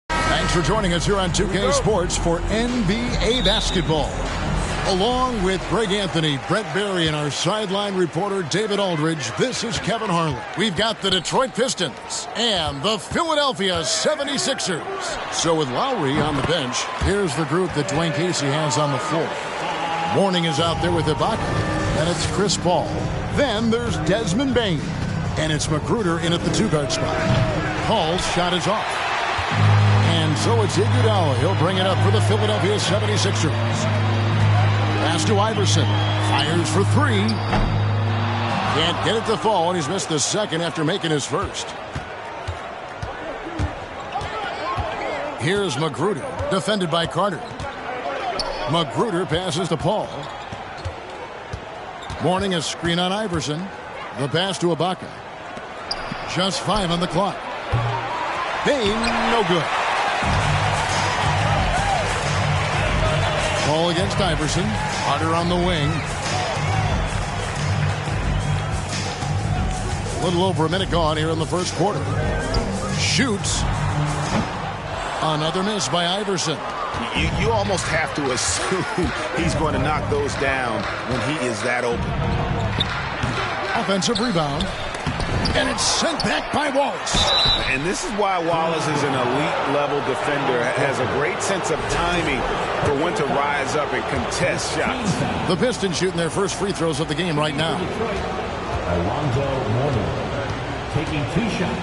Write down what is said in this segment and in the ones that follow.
Thanks for joining us here on 2K Sports for NBA basketball. Along with Greg Anthony, Brett Berry, and our sideline reporter David Aldridge, this is Kevin Harlan. We've got the Detroit Pistons and the Philadelphia 76ers. So with Lowry on the bench, here's the group that Dwayne Casey has on the floor. Mourning is out there with Ibaka, and it's Chris Paul. Then there's Desmond Bane, and it's McGruder in at the two-guard spot. Paul's shot is off. And so it's Iguodala. He'll bring it up for the Philadelphia 76ers. Pass to Iverson. Fires for three. Can't get it to fall, and he's missed the second after making his first. Here's McGruder, defended by Carter. McGruder passes to Paul. Mourning a screen on Iverson. The pass to Ibaka. Just 5 on the clock. Bane, no good. Ball against Iverson. Carter on the wing. A little over a minute gone here in the first quarter. Shoots. Another miss by Iverson. You almost have to assume he's going to knock those down when he is that open. Offensive rebound. And it's sent back by Wallace. And this is why Wallace is an elite-level defender. Has a great sense of timing for when to rise up and contest shots. The Pistons shooting their first free throws of the game right now. Alonzo Mourning taking 2 shots.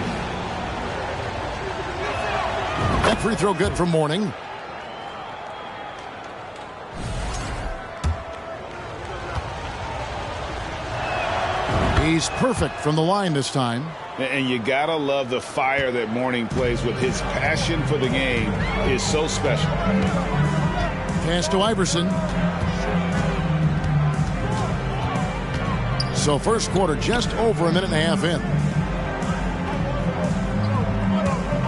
That free throw good from Mourning. He's perfect from the line this time. And you gotta love the fire that Mourning plays with. His passion for the game is so special. Pass to Iverson. So first quarter just over a minute and a half in.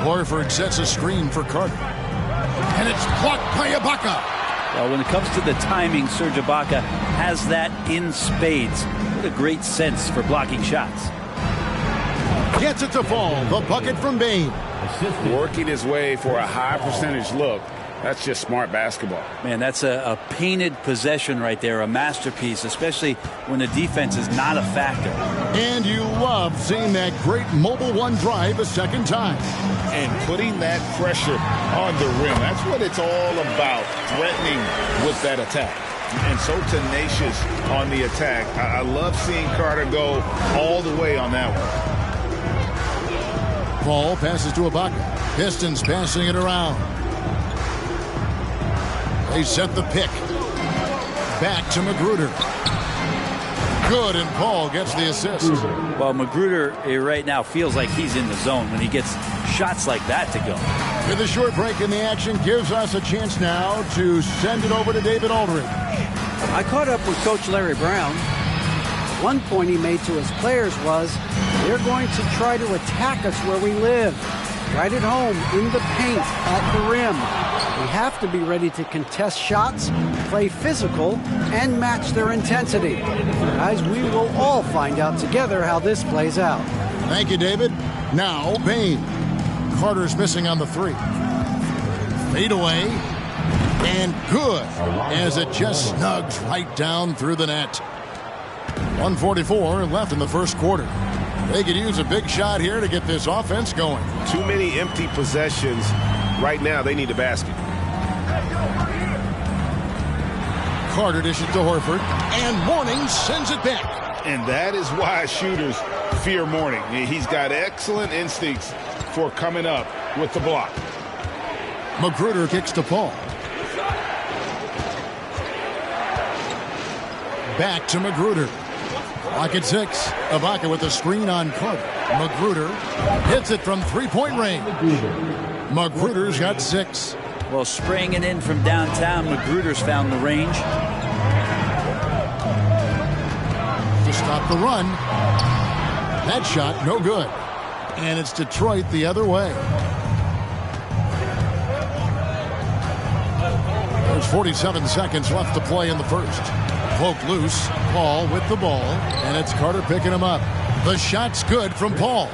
Horford sets a screen for Carter. And it's blocked by Ibaka. Well, when it comes to the timing, Serge Ibaka has that in spades. What a great sense for blocking shots. Gets it to fall. The bucket from Bane. Working his way for a high percentage look. That's just smart basketball. Man, that's a painted possession right there, a masterpiece, especially when the defense is not a factor. And you love seeing that great mobile one drive a second time. And putting that pressure on the rim. That's what it's all about, threatening with that attack. And so tenacious on the attack. I love seeing Carter go all the way on that one. Paul passes to Ibaka. Pistons passing it around. They set the pick. Back to McGruder. Good, and Paul gets the assist. Well, McGruder right now feels like he's in the zone when he gets shots like that to go. With a short break in the action gives us a chance now to send it over to David Aldridge. I caught up with Coach Larry Brown. One point he made to his players was, they're going to try to attack us where we live. Right at home, in the paint, at the rim. We have to be ready to contest shots, play physical, and match their intensity. Guys, we will all find out together how this plays out. Thank you, David. Now, Bane. Carter's missing on the three. Fade away. And good, as it just snugs right down through the net. 1:44 left in the first quarter. They could use a big shot here to get this offense going. Too many empty possessions. Right now, they need a basket. Carter dishes to Horford, and Mourning sends it back. And that is why shooters fear Mourning. He's got excellent instincts for coming up with the block. Magruder kicks to Paul. Back to Magruder. Clock at 6. Ibaka with the screen on Carter. Magruder hits it from three-point range. Magruder's got 6. Well, spraying it in from downtown, Magruder's found the range. To stop the run. That shot, no good. And it's Detroit the other way. There's 47 seconds left to play in the first. Poke loose. Paul with the ball. And it's Carter picking him up. The shot's good from Paul.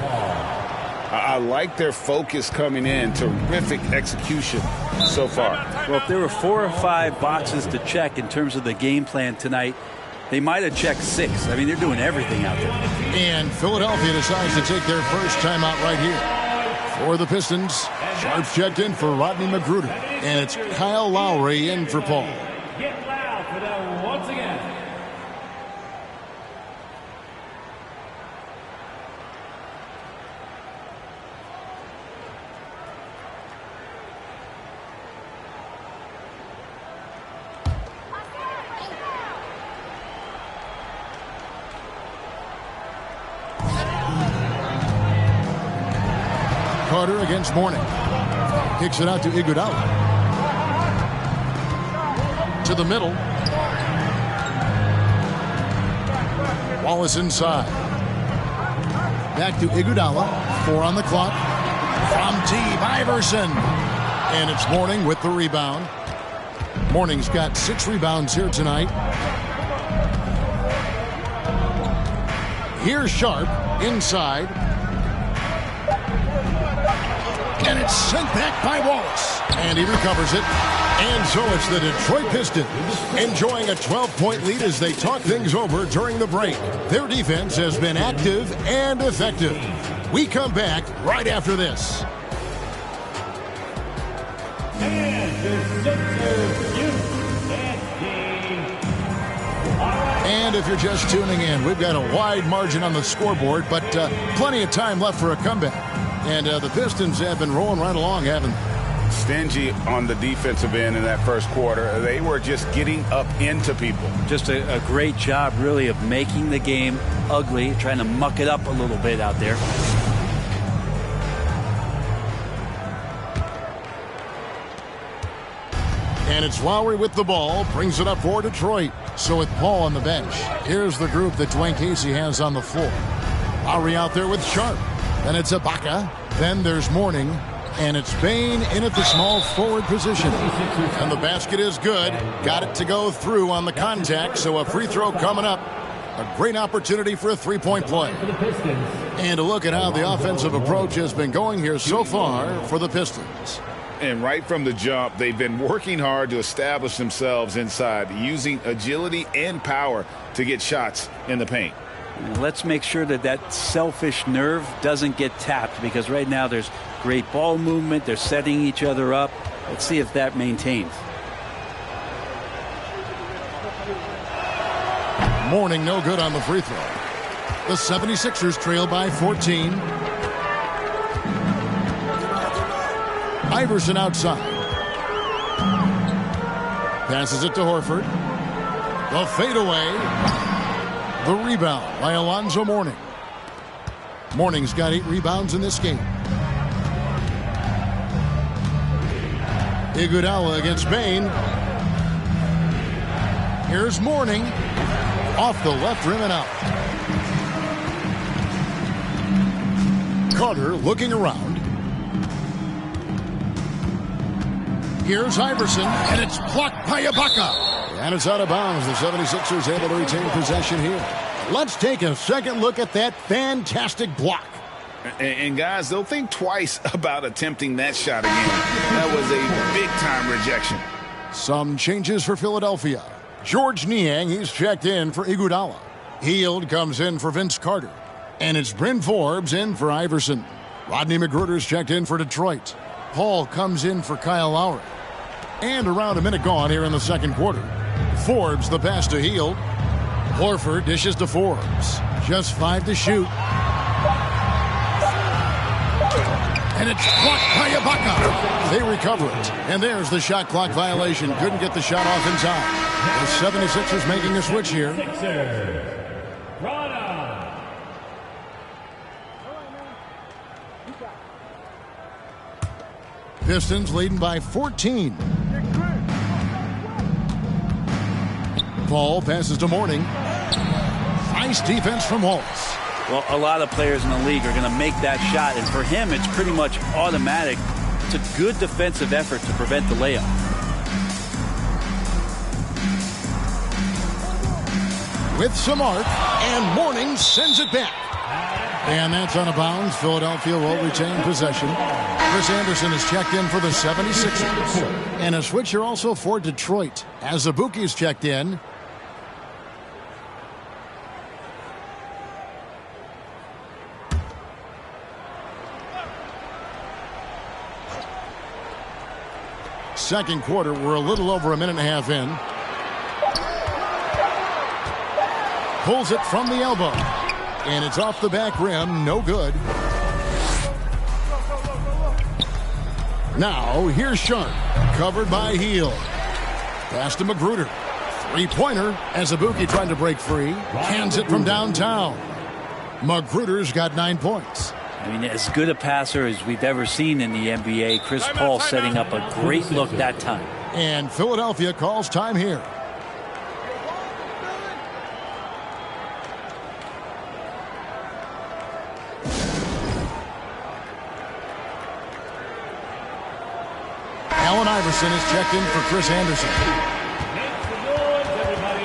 I like their focus coming in. Terrific execution so far. Well, if there were 4 or 5 boxes to check in terms of the game plan tonight, they might have checked 6. I mean, they're doing everything out there. And Philadelphia decides to take their first timeout right here. For the Pistons, Sharps checked in for Rodney Magruder. And it's Kyle Lowry in for Paul. Get loud for them once again. Carter against Mourning. Kicks it out to Iguodala. To the middle. Wallace inside. Back to Iguodala. 4 on the clock. From Steve Iverson. And it's Mourning with the rebound. Mourning's got 6 rebounds here tonight. Here's Sharp inside. And it's sent back by Wallace. And he recovers it. And so it's the Detroit Pistons enjoying a 12-point lead as they talk things over during the break. Their defense has been active and effective. We come back right after this. And if you're just tuning in, we've got a wide margin on the scoreboard, but plenty of time left for a comeback. And the Pistons have been rolling right along, haven't they? Stingy on the defensive end in that first quarter. They were just getting up into people. Just a great job, really, of making the game ugly, trying to muck it up a little bit out there. And it's Lowry with the ball, brings it up for Detroit. So with Paul on the bench, here's the group that Dwayne Casey has on the floor. Lowry out there with Sharp. Then it's Ibaka. Then there's Mourning. And it's Bane in at the small forward position. And the basket is good. Got it to go through on the contact. So a free throw coming up. A great opportunity for a three-point play. And a look at how the offensive approach has been going here so far for the Pistons. And right from the jump, they've been working hard to establish themselves inside, using agility and power to get shots in the paint. Let's make sure that that selfish nerve doesn't get tapped, because right now there's great ball movement. They're setting each other up. Let's see if that maintains. Mourning no good on the free throw. The 76ers trail by 14. Iverson outside. Passes it to Horford. The fadeaway. The rebound by Alonzo Mourning. Mourning's got 8 rebounds in this game. Iguodala against Bane. Here's Mourning. Off the left rim and out. Carter looking around. Here's Iverson, and it's blocked by Ibaka. And it's out of bounds. The 76ers able to retain possession here. Let's take a second look at that fantastic block. And guys, they'll think twice about attempting that shot again. That was a big-time rejection. Some changes for Philadelphia. George Niang, he's checked in for Iguodala. Hield comes in for Vince Carter. And it's Bryn Forbes in for Iverson. Rodney McGruder's checked in for Detroit. Paul comes in for Kyle Lowry. And around a minute gone here in the second quarter. Forbes the pass to Hield. Horford dishes to Forbes. Just 5 to shoot. And it's blocked by Ibaka. They recover it. And there's the shot clock violation. Couldn't get the shot off in time. The 76ers making a switch here. Pistons leading by 14. Paul passes to Mourning. Nice defense from Wallace. Well, a lot of players in the league are going to make that shot, and for him, it's pretty much automatic. It's a good defensive effort to prevent the layup. With some arc, and Mourning sends it back. And that's out of bounds. Philadelphia will retain possession. Chris Anderson is checked in for the 76ers. And a switcher also for Detroit. Azubuike's checked in. Second quarter, we're a little over a minute and a half in. Pulls it from the elbow. And it's off the back rim. No good. Now, here's Sharp. Covered by Hield. Pass to McGruder. Three-pointer. Azubuike trying to break free. Hands it from downtown. McGruder's got 9 points. I mean, as good a passer as we've ever seen in the NBA. Chris Paul setting up a great look that time. And Philadelphia calls time here. Allen Iverson is checked in for Chris Anderson. Make some noise, everybody.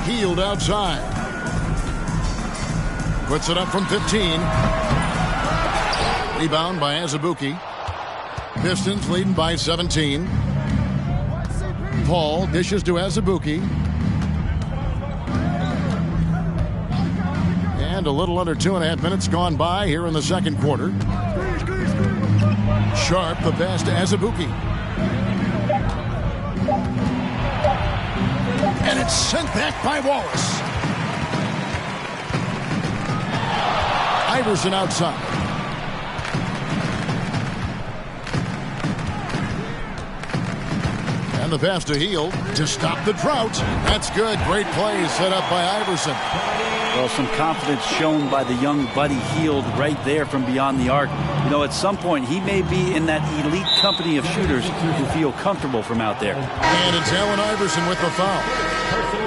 Hield outside. Puts it up from 15. Rebound by Azubuike. Pistons leading by 17. Paul dishes to Azubuike. And a little under 2.5 minutes gone by here in the second quarter. Sharp the pass to Azubuike. And it's sent back by Wallace. Iverson outside. And the pass to Hield to stop the drought. That's good. Great play set up by Iverson. Well, some confidence shown by the young Buddy Hield right there from beyond the arc. You know, at some point, he may be in that elite company of shooters who feel comfortable from out there. And it's Allen Iverson with the foul.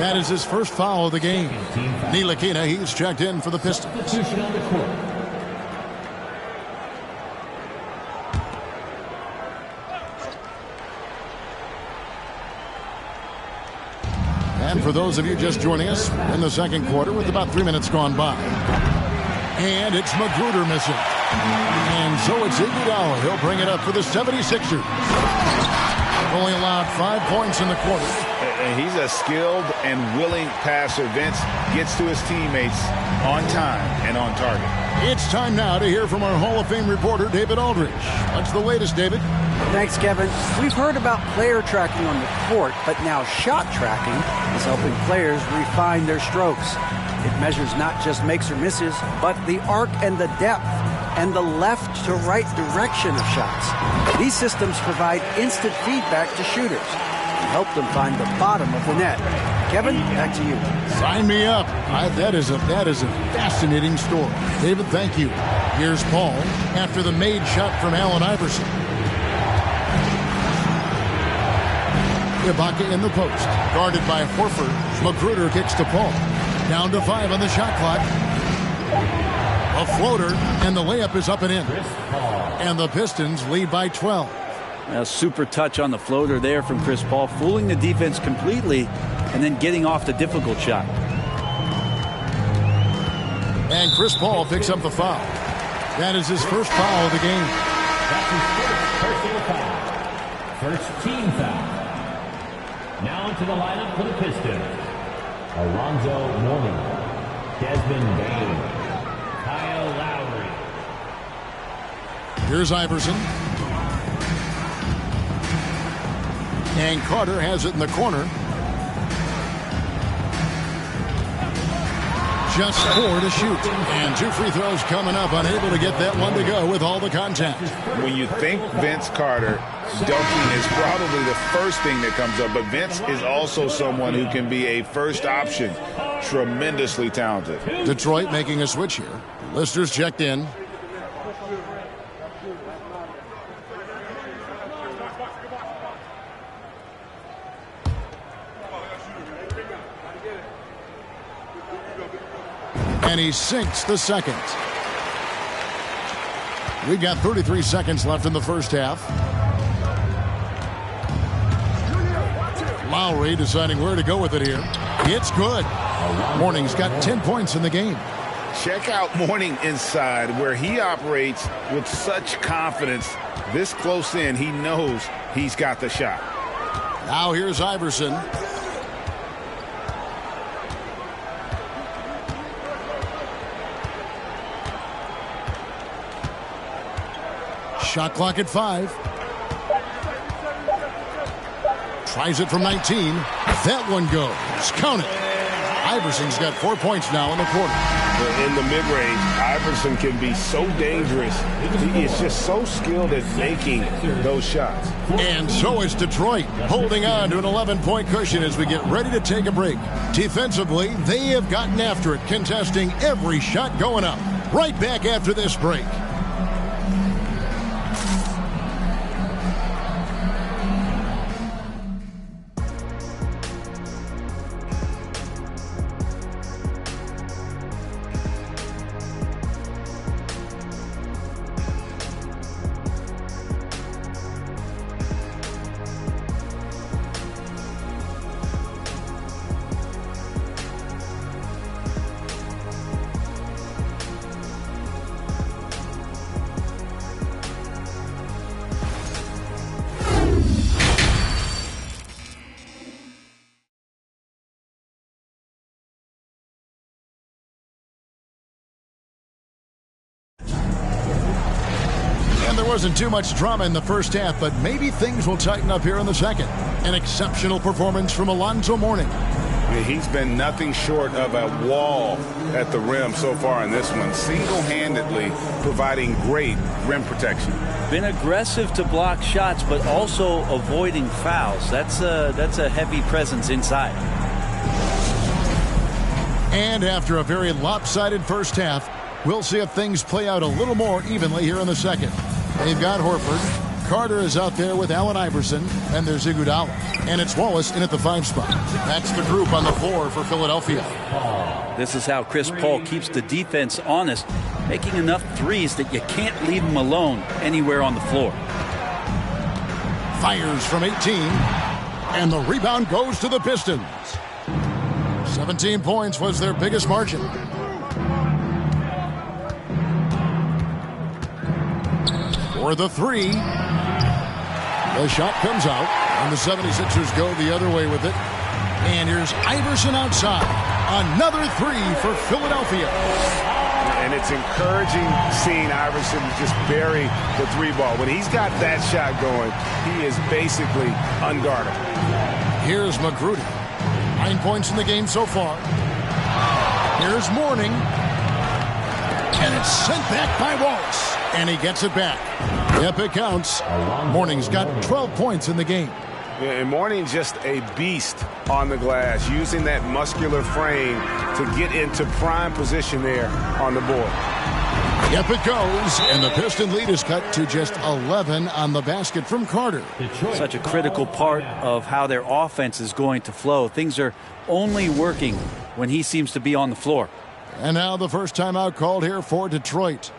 That is his first foul of the game. Ntilikina, he's checked in for the Pistons. And for those of you just joining us in the second quarter with about 3 minutes gone by. And it's McGruder missing. And so it's Iguodala. He'll bring it up for the 76ers. Only allowed 5 points in the quarter. He's a skilled and willing passer. Vince gets to his teammates on time and on target. It's time now to hear from our Hall of Fame reporter, David Aldridge. What's the latest, David? Thanks, Kevin. We've heard about player tracking on the court, but now shot tracking is helping players refine their strokes. It measures not just makes or misses, but the arc and the depth and the left to right direction of shots. These systems provide instant feedback to shooters. helped them find the bottom of the net. Kevin, back to you. Sign me up. That is a fascinating story. David, thank you. Here's Paul after the made shot from Allen Iverson. Ibaka in the post. Guarded by Horford. Magruder kicks to Paul. Down to 5 on the shot clock. A floater, and the layup is up and in. And the Pistons lead by 12. A super touch on the floater there from Chris Paul, fooling the defense completely and then getting off the difficult shot. And Chris Paul picks up the foul. That is his first foul of the game. That's his first personal foul. First team foul. Now into the lineup for the Pistons. Alonzo Mourning, Desmond Bane, Kyle Lowry. Here's Iverson. And Carter has it in the corner. Just 4 to shoot. And 2 free throws coming up. Unable to get that one to go with all the contact. When you think Vince Carter, dunking is probably the first thing that comes up. But Vince is also someone who can be a first option. Tremendously talented. Detroit making a switch here. Lister's checked in. And he sinks the second. We got 33 seconds left in the first half. Lowry deciding where to go with it here. It's good. Mourning's got 10 points in the game. Check out Mourning inside, where he operates with such confidence. This close in, he knows he's got the shot. Now here's Iverson. Shot clock at 5. Tries it from 19. That one goes. Count it. Iverson's got 4 points now in the quarter. In the mid-range, Iverson can be so dangerous. He is just so skilled at making those shots. And so is Detroit, holding on to an 11-point cushion as we get ready to take a break. Defensively, they have gotten after it, contesting every shot going up. Right back after this break. There wasn't too much drama in the first half, but maybe things will tighten up here in the second. An exceptional performance from Alonzo Mourning. He's been nothing short of a wall at the rim so far in this one, single-handedly providing great rim protection. Been aggressive to block shots, but also avoiding fouls. That's a heavy presence inside. And after a very lopsided first half, we'll see if things play out a little more evenly here in the second. They've got Horford. Carter is out there with Allen Iverson. And there's Iguodala. And it's Wallace in at the 5 spot. That's the group on the floor for Philadelphia. This is how Chris Paul keeps the defense honest, making enough threes that you can't leave him alone anywhere on the floor. Fires from 18. And the rebound goes to the Pistons. 17 points was their biggest margin. For the 3. The shot comes out, and the 76ers go the other way with it. And here's Iverson outside. Another 3 for Philadelphia. And it's encouraging seeing Iverson just bury the 3 ball. When he's got that shot going, he is basically unguardable. Here's Magruder. 9 points in the game so far. Here's Mourning. And it's sent back by Wallace. And he gets it back. Yep, it counts. Mourning's got 12 points in the game. Yeah, and Mourning just a beast on the glass, using that muscular frame to get into prime position there on the board. Yep, it goes, and the Piston lead is cut to just 11 on the basket from Carter. Such a critical part of how their offense is going to flow. Things are only working when he seems to be on the floor. And now the first timeout called here for Detroit.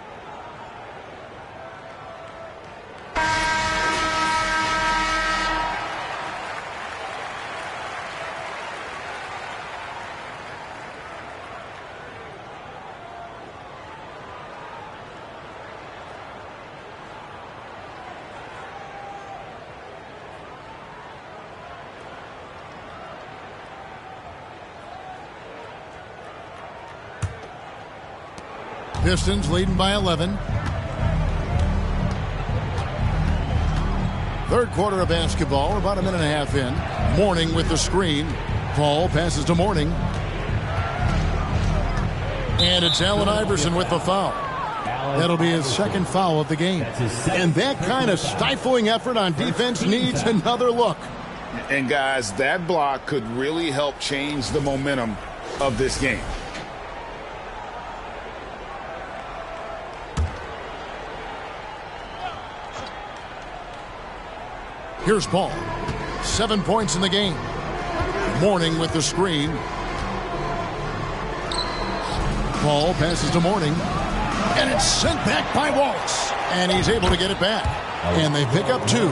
Pistons leading by 11. Third quarter of basketball, about a minute and a half in. Mourning with the screen. Paul passes to Mourning. And it's Allen Iverson with the foul. That'll be his second foul of the game. And that kind of stifling effort on defense needs another look. And guys, that block could really help change the momentum of this game. Here's Paul. 7 points in the game. Mourning with the screen. Paul passes to Mourning. And it's sent back by Wallace. And he's able to get it back. And they pick up 2.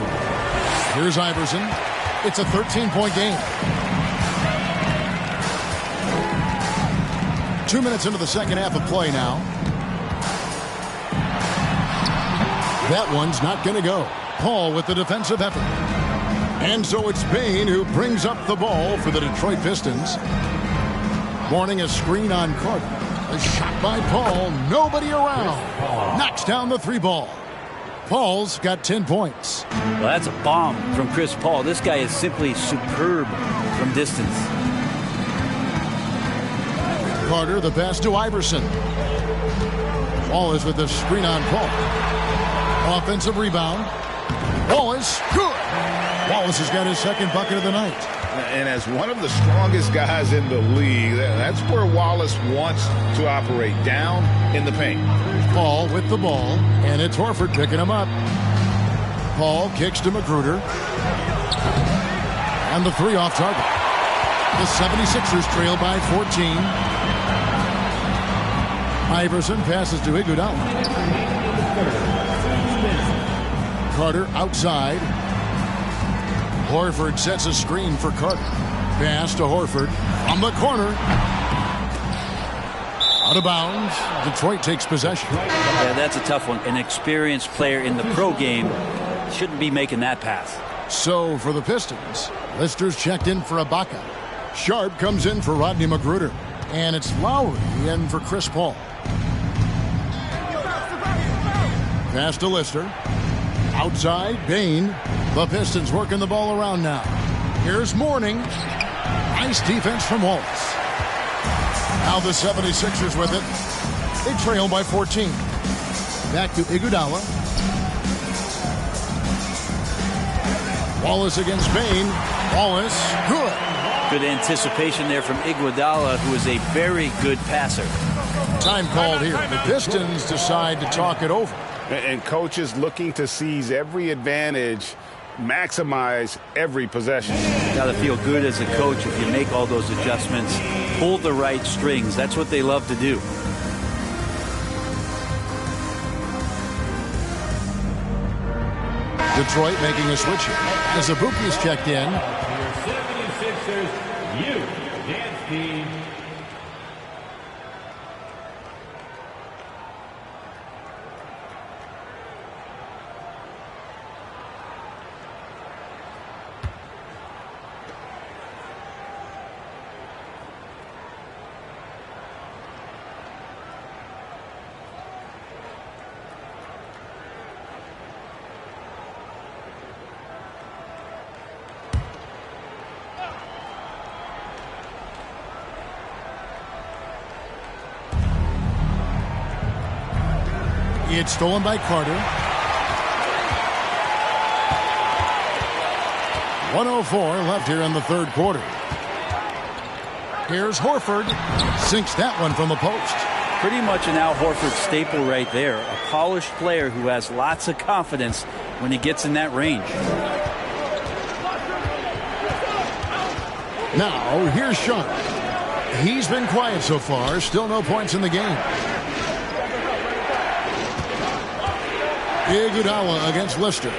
Here's Iverson. It's a 13-point game. 2 minutes into the second half of play now. That one's not going to go. Paul with the defensive effort. And so it's Bane who brings up the ball for the Detroit Pistons. Mourning a screen on Carter. A shot by Paul. Nobody around. Knocks down the 3-ball. Paul's got 10 points. Well, that's a bomb from Chris Paul. This guy is simply superb from distance. Carter, the pass to Iverson. Wallace with the screen on Paul. Offensive rebound. Wallace, good. Wallace has got his second bucket of the night. And as one of the strongest guys in the league, that's where Wallace wants to operate, down in the paint. Paul with the ball, and it's Horford picking him up. Paul kicks to Magruder. And the 3 off target. The 76ers trail by 14. Iverson passes to Iguodala. Carter outside. Horford sets a screen for Carter. Pass to Horford from the corner. Out of bounds. Detroit takes possession. Yeah, that's a tough one. An experienced player in the pro game shouldn't be making that pass. So for the Pistons, Lister's checked in for Ibaka. Sharp comes in for Rodney Magruder. And it's Lowry in for Chris Paul. Pass to Lister. Outside, Bane. The Pistons working the ball around now. Here's Mourning. Nice defense from Wallace. Now the 76ers with it. They trail by 14. Back to Iguodala. Wallace against Bane. Wallace, good. Good anticipation there from Iguodala, who is a very good passer. Time called here. The Pistons decide to talk it over. And coaches looking to seize every advantage, maximize every possession. Got to feel good as a coach if you make all those adjustments, pull the right strings. That's what they love to do. Detroit making a switch here. As Abuki's checked in. Your 76ers, you dance team. It's stolen by Carter. 1:04 left here in the third quarter. Here's Horford. Sinks that one from the post. Pretty much an Al Horford staple right there. A polished player who has lots of confidence when he gets in that range. Now, here's Sean. He's been quiet so far. Still no points in the game. Iguodala against Lister.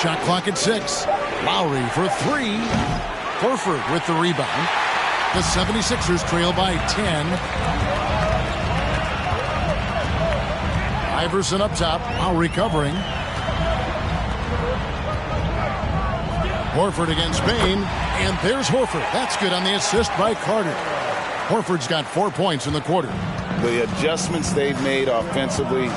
Shot clock at 6. Lowry for 3. Horford with the rebound. The 76ers trail by 10. Iverson up top. Lowry covering. Horford against Bane. And there's Horford. That's good on the assist by Carter. Horford's got 4 points in the quarter. The adjustments they've made offensively,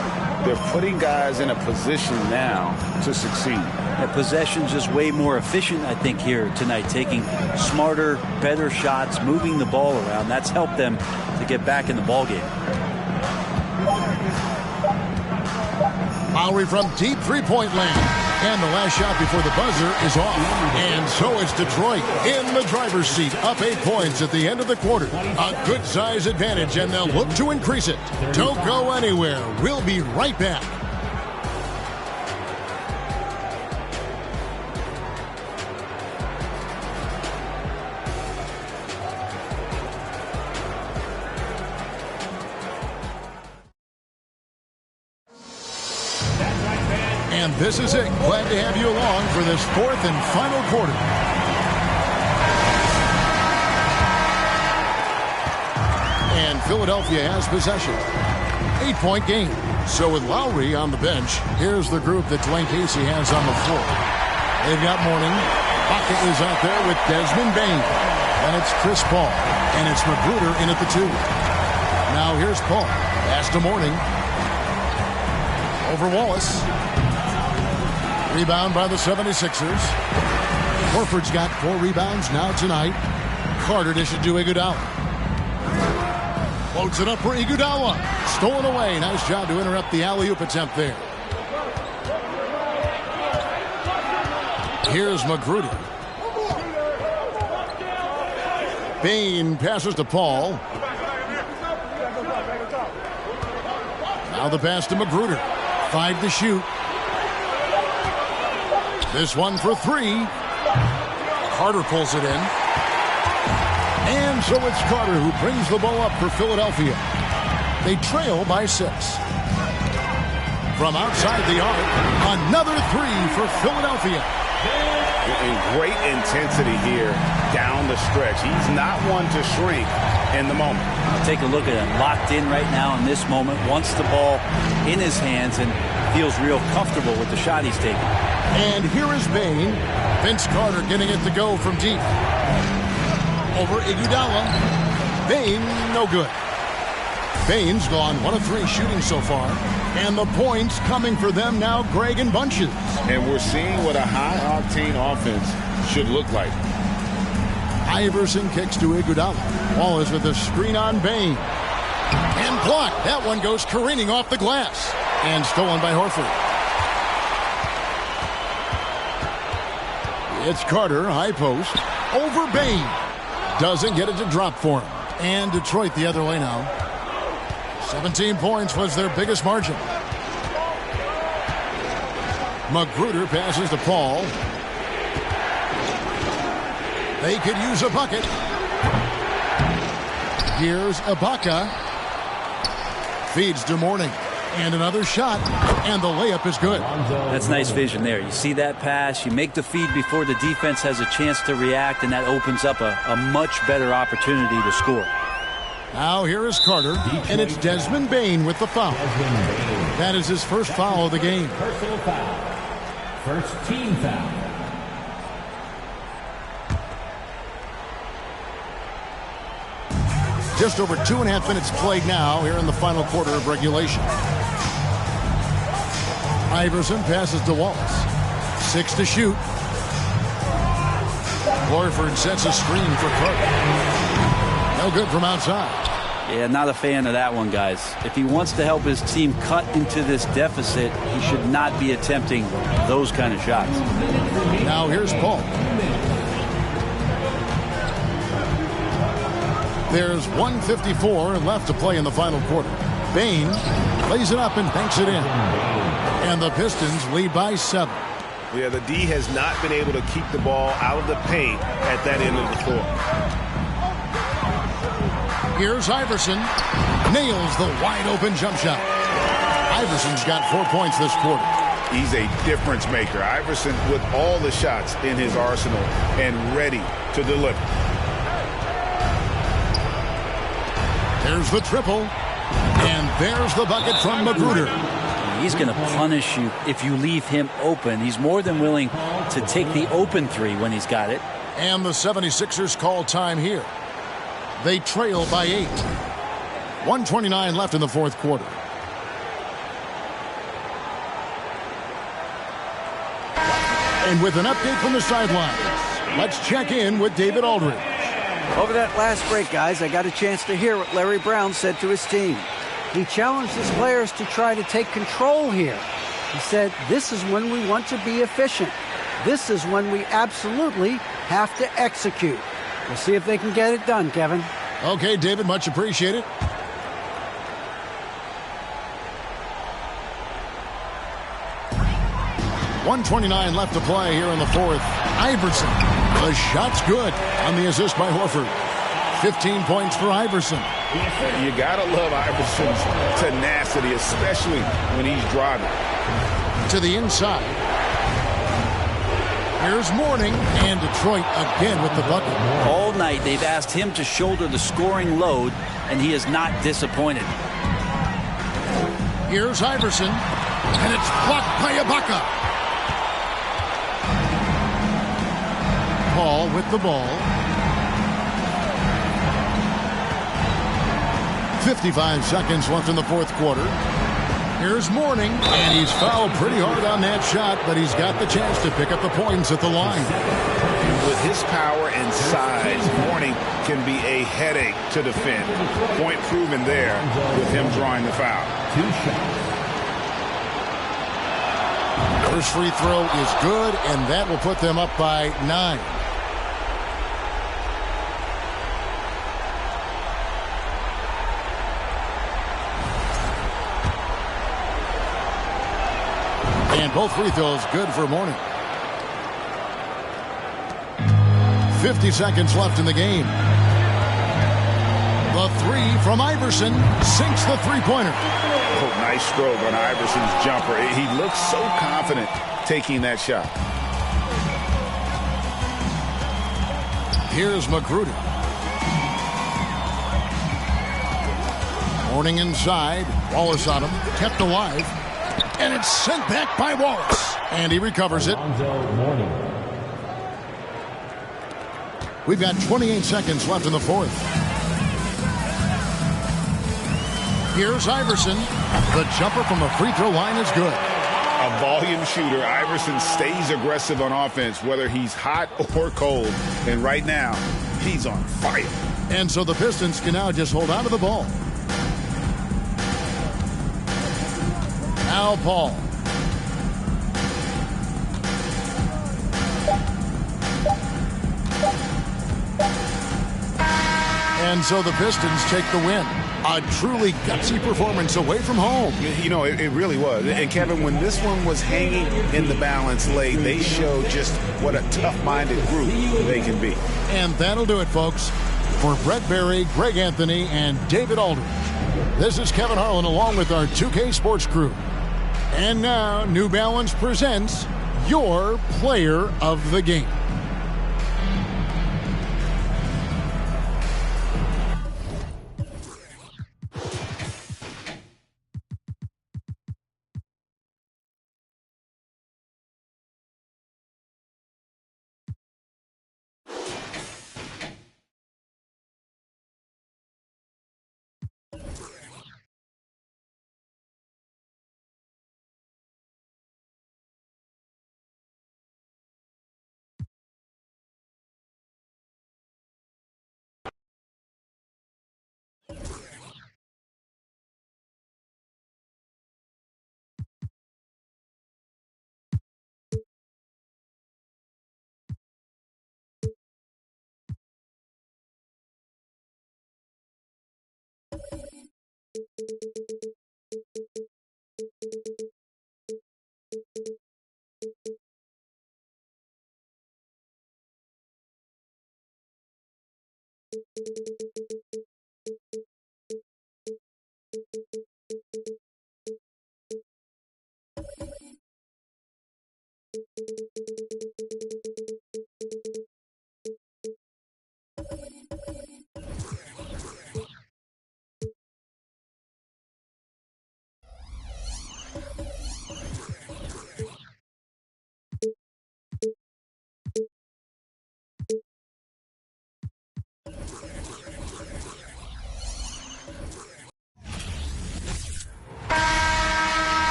they're putting guys in a position now to succeed. That possession's just way more efficient, I think, here tonight. Taking smarter, better shots, moving the ball around. That's helped them to get back in the ballgame. Lowry from deep three-point land. And the last shot before the buzzer is off. And so it's Detroit in the driver's seat, up 8 points at the end of the quarter. A good size advantage, and they'll look to increase it. Don't go anywhere. We'll be right back. And this is it. Glad to have you along for this fourth and final quarter. And Philadelphia has possession. 8-point game. So with Lowry on the bench, here's the group that Dwayne Casey has on the floor. They've got Mourning. Ibaka is out there with Desmond Bane. And it's Chris Paul. And it's Magruder in at the 2. Now here's Paul. Pass to Mourning. Over Wallace. Rebound by the 76ers. Horford's got 4 rebounds now tonight. Carter dishes to Iguodala. Floats it up for Iguodala. Stolen away. Nice job to interrupt the alley-oop attempt there. Here's Magruder. Bane passes to Paul. Now the pass to Magruder. 5 to shoot. This one for 3. Carter pulls it in. And so it's Carter who brings the ball up for Philadelphia. They trail by 6. From outside the arc, another 3 for Philadelphia. And great intensity here down the stretch. He's not one to shrink in the moment. Take a look at him. Locked in right now in this moment. Wants the ball in his hands and feels real comfortable with the shot he's taking. And here is Bane. Vince Carter getting it to go from deep. Over Iguodala. Bane, no good. Bane's gone 1 of 3 shooting so far. And the points coming for them now, Greg, in bunches. And we're seeing what a high-octane offense should look like. Iverson kicks to Iguodala. Wallace with a screen on Bane. And blocked. That one goes careening off the glass. And stolen by Horford. It's Carter, high post. Over Bane. Doesn't get it to drop for him. And Detroit the other way now. 17 points was their biggest margin. Magruder passes to Paul. They could use a bucket. Here's Ibaka. Feeds to Mourning. And another shot. And the layup is good. That's nice vision there. You see that pass. You make the feed before the defense has a chance to react. And that opens up a much better opportunity to score. Now here is Carter. And it's Desmond Bane with the foul. That is his first foul of the game. Personal foul. First team foul. Just over 2.5 minutes played now here in the final quarter of regulation. Iverson passes to Wallace. 6 to shoot. Horford sets a screen for Carter. No good from outside. Yeah, not a fan of that one, guys. If he wants to help his team cut into this deficit, he should not be attempting those kind of shots. Now here's Paul. There's 1:54 left to play in the final quarter. Bain lays it up and banks it in. And the Pistons lead by 7. Yeah, the D has not been able to keep the ball out of the paint at that end of the floor. Here's Iverson. Nails the wide-open jump shot. Iverson's got 4 points this quarter. He's a difference maker. Iverson with all the shots in his arsenal and ready to deliver. There's the triple. And there's the bucket from Magruder. He's going to punish you if you leave him open. He's more than willing to take the open three when he's got it. And the 76ers call time here. They trail by 8. 1:29 left in the fourth quarter. And with an update from the sidelines, let's check in with David Aldridge. Over that last break, guys, I got a chance to hear what Larry Brown said to his team. He challenged his players to try to take control here. He said, this is when we want to be efficient. This is when we absolutely have to execute. We'll see if they can get it done, Kevin. Okay, David, much appreciated. .129 left to play here in the fourth. Iverson. The shot's good on the assist by Horford. 15 points for Iverson. You gotta love Iverson's tenacity, especially when he's driving. To the inside. Here's Mourning, and Detroit again with the bucket. All night they've asked him to shoulder the scoring load, and he is not disappointed. Here's Iverson, and it's blocked by Ibaka. Paul with the ball. 55 seconds left in the fourth quarter. Here's Mourning, and he's fouled pretty hard on that shot, but he's got the chance to pick up the points at the line. With his power and size, Mourning can be a headache to defend. Point proven there with him drawing the foul. First free throw is good, and that will put them up by 9. And both free throws good for Mourning. 50 seconds left in the game. The three from Iverson sinks the three-pointer. Oh, nice stroke on Iverson's jumper. He looks so confident taking that shot. Here's Magruder. Mourning inside. Wallace on him. Kept alive. And it's sent back by Wallace. And he recovers it. We've got 28 seconds left in the fourth. Here's Iverson. The jumper from the free throw line is good. A volume shooter. Iverson stays aggressive on offense, whether he's hot or cold. And right now, he's on fire. And so the Pistons can now just hold on to the ball. Now Paul. And so the Pistons take the win. A truly gutsy performance away from home. You know, it really was. And Kevin, when this one was hanging in the balance late, they showed just what a tough-minded group they can be. And that'll do it, folks. For Brett Barry, Greg Anthony, and David Aldridge, this is Kevin Harlan along with our 2K Sports crew. And now, New Balance presents your player of the game.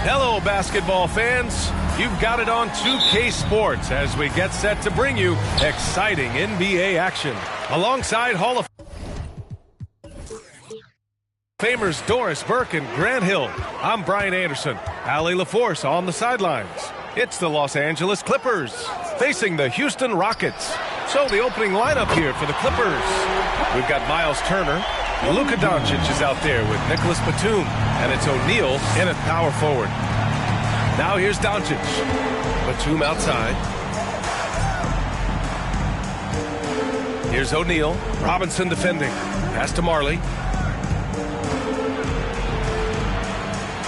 Hello, basketball fans. You've got it on 2K Sports as we get set to bring you exciting NBA action. Alongside Hall of Famers Doris Burke and Grant Hill, I'm Brian Anderson. Allie LaForce on the sidelines. It's the Los Angeles Clippers facing the Houston Rockets. So the opening lineup here for the Clippers. We've got Miles Turner. Luka Doncic is out there with Nicholas Batum, and it's O'Neal in at power forward. Now here's Doncic. Batum outside. Here's O'Neal. Robinson defending. Pass to Marley.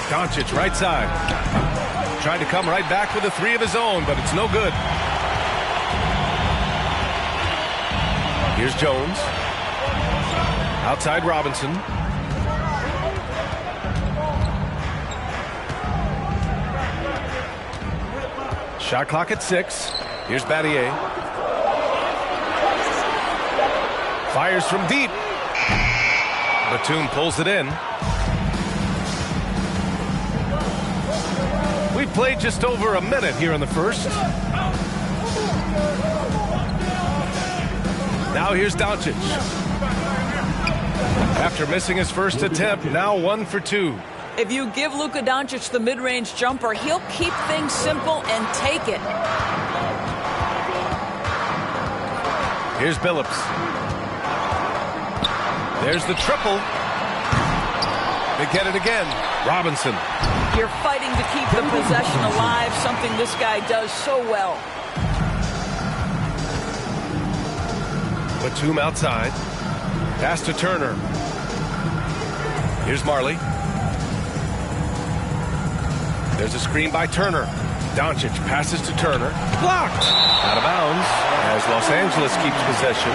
Doncic right side. Trying to come right back with a three of his own, but it's no good. Here's Jones. Outside Robinson. Shot clock at 6. Here's Battier. Fires from deep. Batum pulls it in. We've played just over a minute here in the first. Now here's Doncic. After missing his first attempt, now 1 for 2. If you give Luka Doncic the mid-range jumper, he'll keep things simple and take it. Here's Billups. There's the triple. They get it again. Robinson. You're fighting to keep the possession alive, something this guy does so well. Batum outside. Pass to Turner. Here's Marley. There's a screen by Turner. Doncic passes to Turner. Blocked! Out of bounds as Los Angeles keeps possession.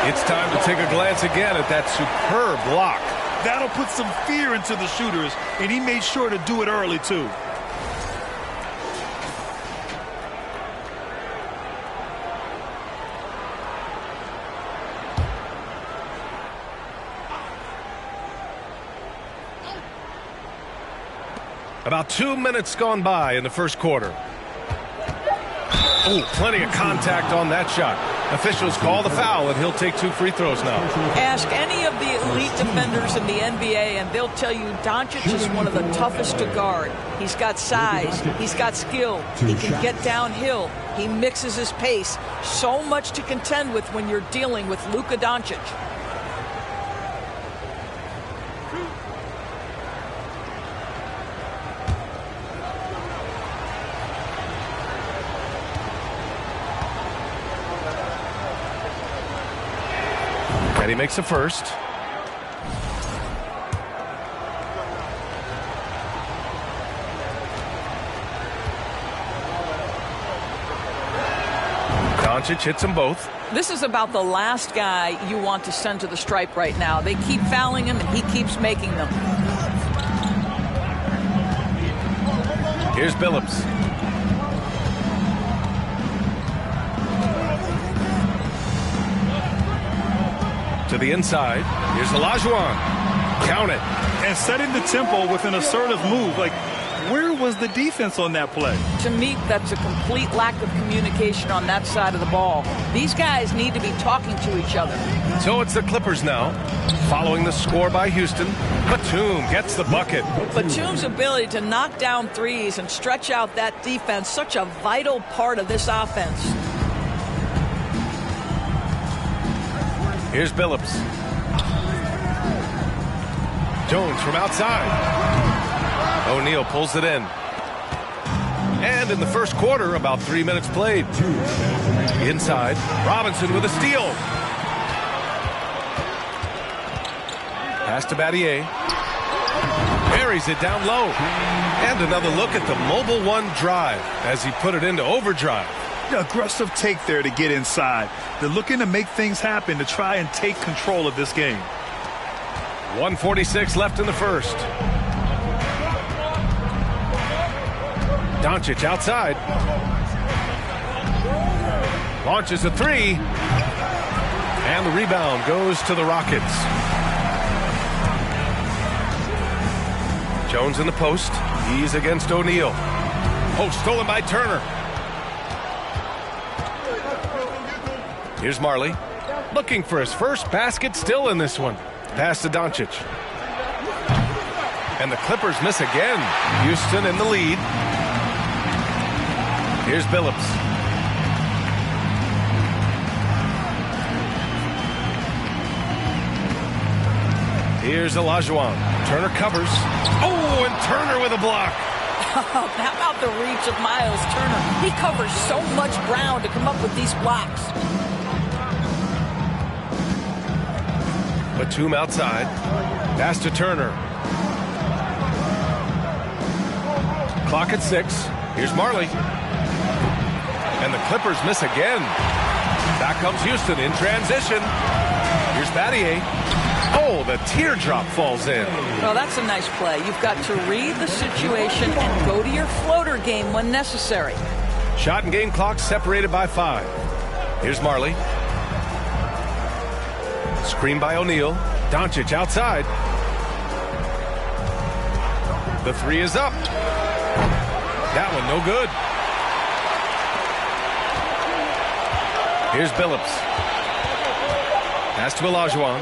It's time to take a glance again at that superb block. That'll put some fear into the shooters, and he made sure to do it early, too. About 2 minutes gone by in the first quarter. Oh, plenty of contact on that shot. Officials call the foul, and he'll take 2 free throws now. Ask any of the elite defenders in the NBA, and they'll tell you Doncic is one of the toughest to guard. He's got size. He's got skill. He can get downhill. He mixes his pace. So much to contend with when you're dealing with Luka Doncic. And he makes a first. Doncic hits them both. This is about the last guy you want to send to the stripe right now. They keep fouling him, and he keeps making them. Here's Billups. To the inside. Here's Olajuwon. Count it. And setting the tempo with an assertive move. Like, where was the defense on that play? To me, that's a complete lack of communication on that side of the ball. These guys need to be talking to each other. So it's the Clippers now, following the score by Houston. Batum gets the bucket. Batum's ability to knock down threes and stretch out that defense, such a vital part of this offense. Here's Billups. Jones from outside. O'Neal pulls it in. And in the first quarter, about 3 minutes played. Inside, Robinson with a steal. Pass to Battier. Buries it down low. And another look at the Mobile One drive as he put it into overdrive. Aggressive take there to get inside. They're looking to make things happen to try and take control of this game. 1:46 left in the first. Doncic outside. Launches a three. And the rebound goes to the Rockets. Jones in the post. He's against O'Neal. Oh, stolen by Turner. Here's Marley. Looking for his first basket still in this one. Pass to Doncic. And the Clippers miss again. Houston in the lead. Here's Billups. Here's Olajuwon. Turner covers. Oh, and Turner with a block. How about the reach of Miles Turner? He covers so much ground to come up with these blocks. Batum outside. Pass to Turner. Clock at 6. Here's Marley. And the Clippers miss again. Back comes Houston in transition. Here's Battier. Oh, the teardrop falls in. Well, that's a nice play. You've got to read the situation and go to your floater game when necessary. Shot and game clock separated by 5. Here's Marley. Screen by O'Neal. Doncic outside. The three is up. That one no good. Here's Billups. Pass to Olajuwon.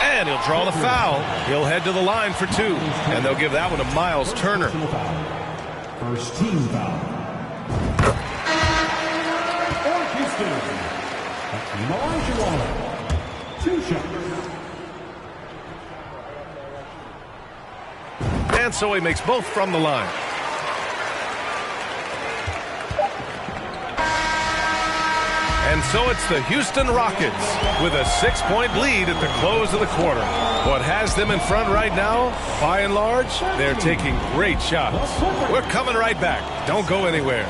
And he'll draw the foul. He'll head to the line for 2. And they'll give that one to Miles Turner. First team foul. For Houston, Olajuwon. 2 shots. And so he makes both from the line. And so it's the Houston Rockets with a 6-point lead at the close of the quarter. What has them in front right now, by and large, they're taking great shots. We're coming right back. Don't go anywhere.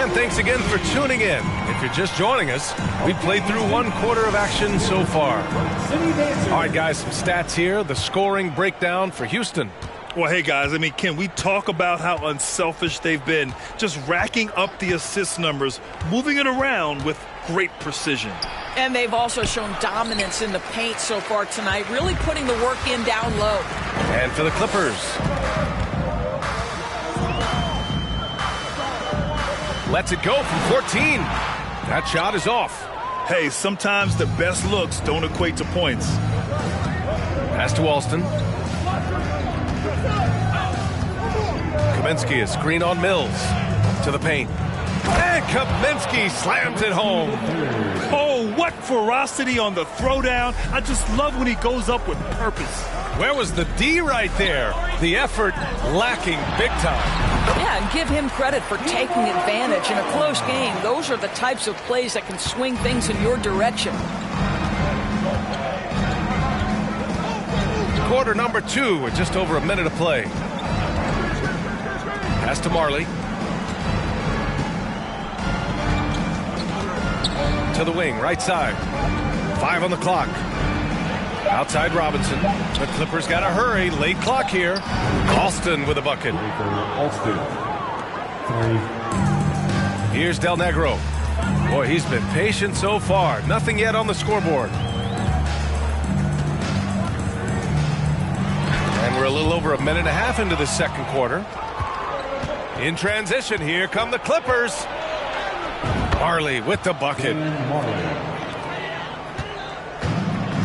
And thanks again for tuning in. If you're just joining us, we played through 1 quarter of action so far. All right, guys, some stats here. The scoring breakdown for Houston. Well, hey, guys, I mean, can we talk about how unselfish they've been? Just racking up the assist numbers, moving it around with great precision. And they've also shown dominance in the paint so far tonight, really putting the work in down low. And for the Clippers. Lets it go from 14. That shot is off. Hey, sometimes the best looks don't equate to points. Pass to Alston. Kaminsky is screen on Mills. To the paint. And Kaminsky slams it home. Oh, what ferocity on the throwdown. I just love when he goes up with purpose. Where was the D right there? The effort lacking big time. Yeah, and give him credit for taking advantage in a close game. Those are the types of plays that can swing things in your direction. Quarter number 2 with just over a minute of play. Pass to Marley. To the wing, right side. 5 on the clock. Outside Robinson. The Clippers got to hurry. Late clock here. Alston with a bucket. Here's Del Negro. Boy, he's been patient so far. Nothing yet on the scoreboard. And we're a little over a minute and a half into the second quarter. In transition, here come the Clippers. Marley with the bucket.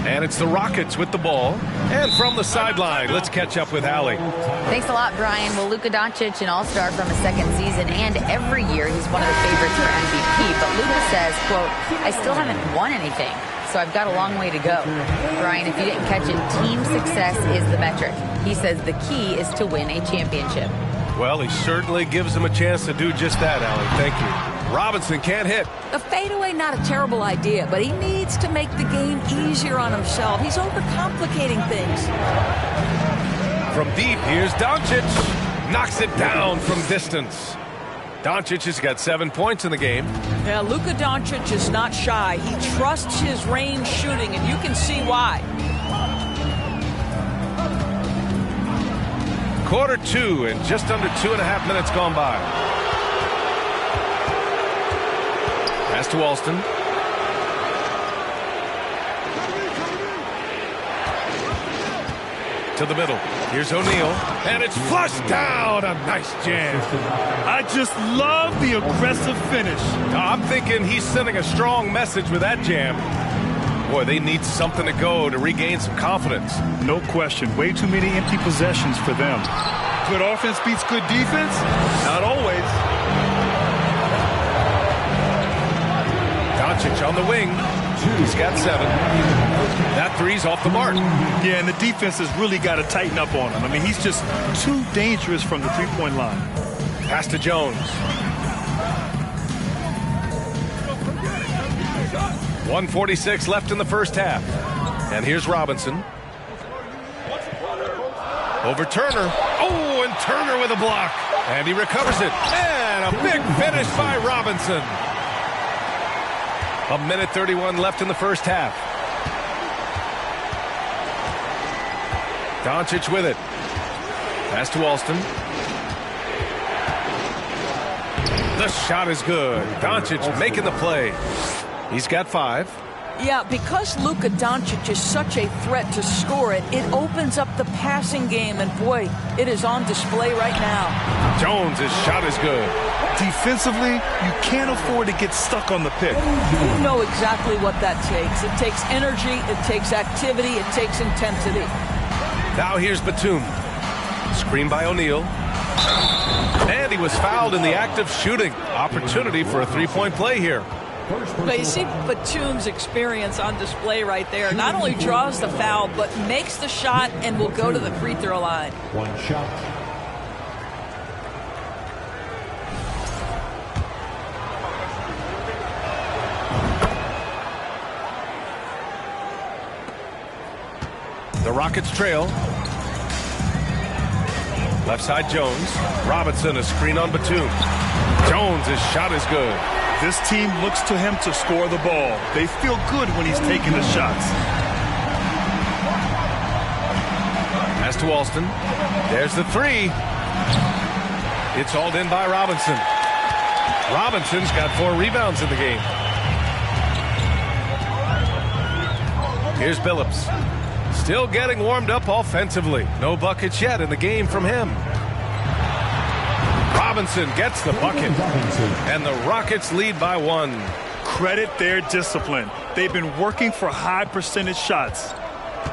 And it's the Rockets with the ball. And from the sideline, let's catch up with Allie. Thanks a lot, Brian. Well, Luka Doncic, an all-star from his second season, and every year he's one of the favorites for MVP. But Luka says, quote, I still haven't won anything, so I've got a long way to go. Brian, if you didn't catch it, team success is the metric. He says the key is to win a championship. Well, he certainly gives them a chance to do just that, Allie. Thank you. Robinson can't hit. A fadeaway, not a terrible idea, but he needs to make the game easier on himself. He's overcomplicating things. From deep, here's Doncic. Knocks it down from distance. Doncic has got 7 points in the game. Yeah, Luka Doncic is not shy. He trusts his range shooting, and you can see why. Quarter 2 and just under 2.5 minutes gone by. Pass to Alston. To the middle. Here's O'Neal. And it's flushed down. A nice jam. I just love the aggressive finish. I'm thinking he's sending a strong message with that jam. Boy, they need something to go to regain some confidence. No question. Way too many empty possessions for them. Good offense beats good defense? Not always. Doncic on the wing. He's got 7. That three's off the mark. Yeah, and the defense has really got to tighten up on him. I mean, he's just too dangerous from the three-point line. Pass to Jones. 1:46 left in the first half. And here's Robinson. Over Turner. Oh, and Turner with a block. And he recovers it. And a big finish by Robinson. 1:31 left in the first half. Doncic with it. Pass to Alston. The shot is good. Doncic making the play. He's got 5. Yeah, because Luka Doncic is such a threat to score it, it opens up the passing game, and boy, it is on display right now. Jones, his shot is good. Defensively, you can't afford to get stuck on the pick. You know exactly what that takes. It takes energy, it takes activity, it takes intensity. Now here's Batum. Screen by O'Neal. And he was fouled in the act of shooting. Opportunity for a three-point play here. But you see Batum's experience on display right there. Not only draws the foul, but makes the shot and will go to the free throw line. One shot. The Rockets trail. Left side Jones. Robinson, a screen on Batum. Jones, his shot is good. This team looks to him to score the ball. They feel good when he's taking the shots. Pass to Alston. There's the 3. It's hauled in by Robinson. Robinson's got 4 rebounds in the game. Here's Billups. Still getting warmed up offensively. No buckets yet in the game from him. Robinson gets the bucket. And the Rockets lead by 1. Credit their discipline. They've been working for high percentage shots.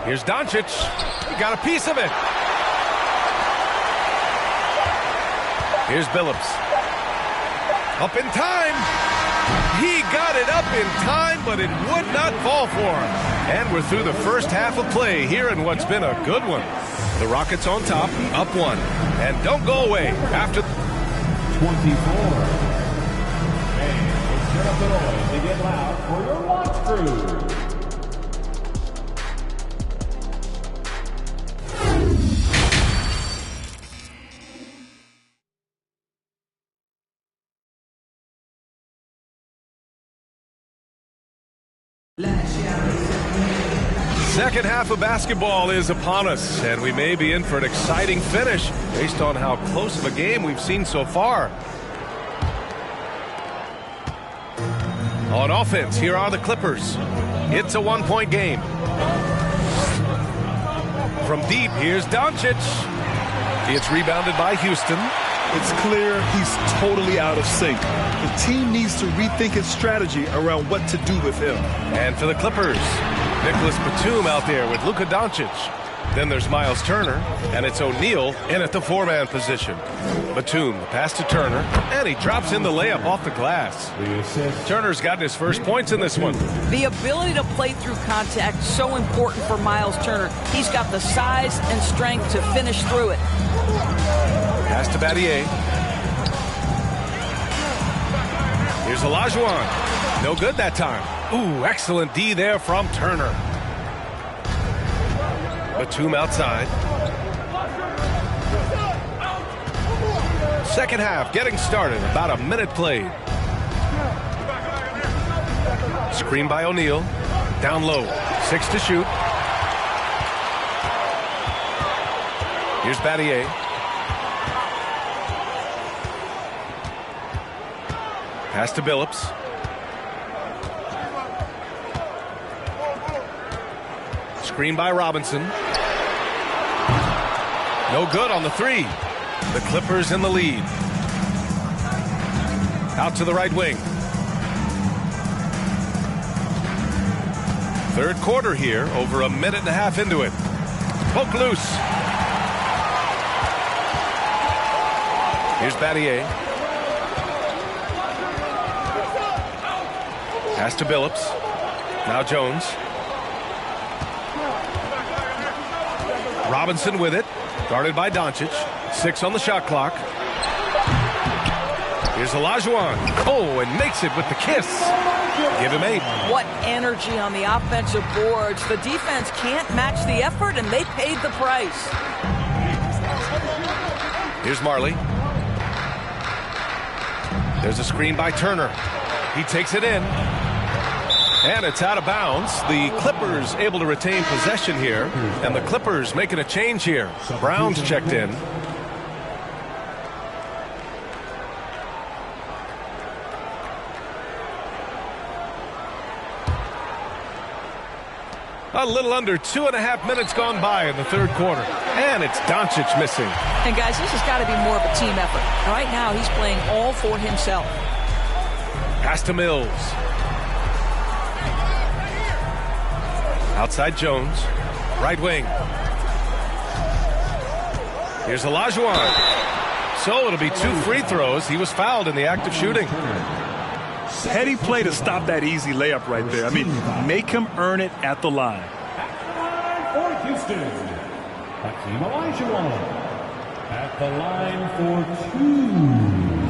Here's Doncic. He got a piece of it. Here's Billups. Up in time. He got it up in time, but it would not fall for him. And we're through the first half of play here in what's been a good one. The Rockets on top, up 1. And don't go away after 24. And turn up the noise to get loud for your watch crew. Second half of basketball is upon us, and we may be in for an exciting finish based on how close of a game we've seen so far. On offense, here are the Clippers. It's a one-point game. From deep, here's Doncic. It's rebounded by Houston. It's clear he's totally out of sync. The team needs to rethink its strategy around what to do with him. And for the Clippers, Nicholas Batum out there with Luka Doncic. Then there's Miles Turner, and it's O'Neal in at the 4-man position. Batum, the pass to Turner, and he drops in the layup off the glass. Turner's gotten his first points in this one. The ability to play through contact is so important for Miles Turner. He's got the size and strength to finish through it. Pass to Battier. Here's Olajuwon. No good that time. Ooh, excellent D there from Turner. Batum outside. Second half getting started. About a minute played. Screen by O'Neal. Down low. 6 to shoot. Here's Battier. Pass to Billups. Screen by Robinson. No good on the 3. The Clippers in the lead. Out to the right wing. Third quarter here, over a minute and a half into it. Poke loose. Here's Battier. Pass to Billups. Now Jones. Robinson with it. Guarded by Doncic. 6 on the shot clock. Here's Olajuwon. Oh, and makes it with the kiss. Give him 8. What energy on the offensive boards. The defense can't match the effort, and they paid the price. Here's Marley. There's a screen by Turner. He takes it in. And it's out of bounds. The Clippers able to retain possession here. And the Clippers making a change here. Brown's checked in. A little under 2.5 minutes gone by in the third quarter. And it's Doncic missing. And guys, this has got to be more of a team effort. Right now, he's playing all for himself. Pass to Mills. Outside Jones. Right wing. Here's Olajuwon. So it'll be 2 free throws. He was fouled in the act of shooting. Heady play to stop that easy layup right there. I mean, make him earn it at the line. For Houston, Hakeem Olajuwon at the line for 2.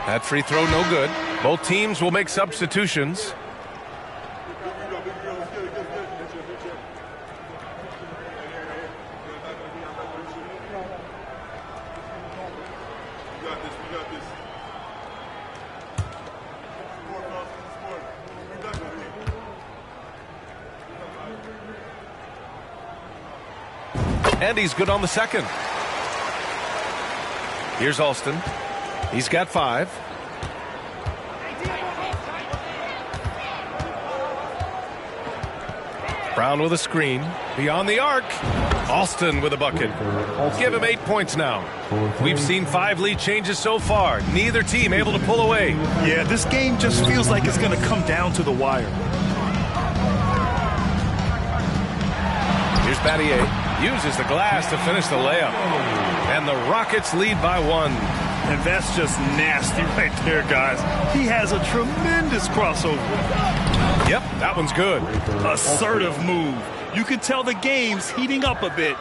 That free throw no good. Both teams will make substitutions. And he's good on the second. Here's Alston. He's got 5. Brown with a screen. Beyond the arc. Alston with a bucket. Give him 8 points now. We've seen 5 lead changes so far. Neither team able to pull away. Yeah, this game just feels like it's going to come down to the wire. Here's Battier. Uses the glass to finish the layup. And the Rockets lead by 1. And that's just nasty right there, guys. He has a tremendous crossover. Yep, that one's good. Assertive move. You can tell the game's heating up a bit.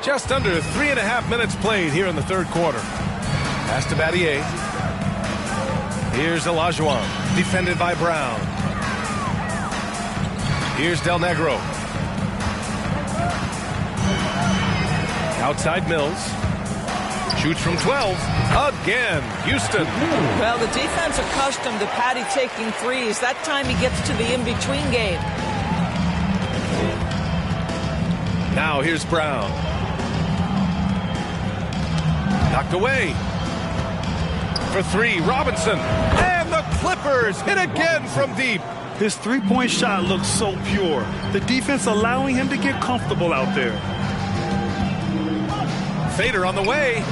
Just under 3.5 minutes played here in the third quarter. Pass to Battier. Here's Olajuwon, defended by Brown. Here's Del Negro. Outside Mills. Shoots from 12. Again, Houston. Well, the defense accustomed to Patty taking threes. That time he gets to the in-between game. Now here's Brown. Knocked away. For 3, Robinson. And the Clippers hit again from deep. His three-point shot looks so pure. The defense allowing him to get comfortable out there. Fader on the way.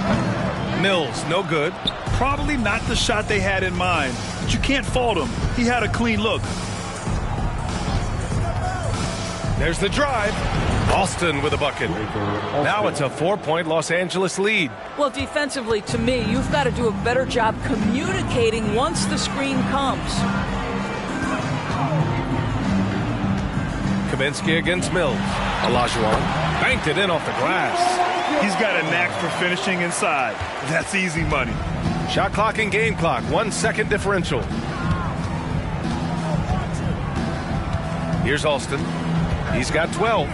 Mills, no good. Probably not the shot they had in mind, but you can't fault him. He had a clean look. There's the drive. Alston with a bucket. Now it's a 4-point Los Angeles lead. Well, defensively, to me, you've got to do a better job communicating once the screen comes. Kaminsky against Mills. Olajuwon banked it in off the glass. He's got a knack for finishing inside. That's easy money. Shot clock and game clock, 1 second differential. Here's Alston. He's got 12.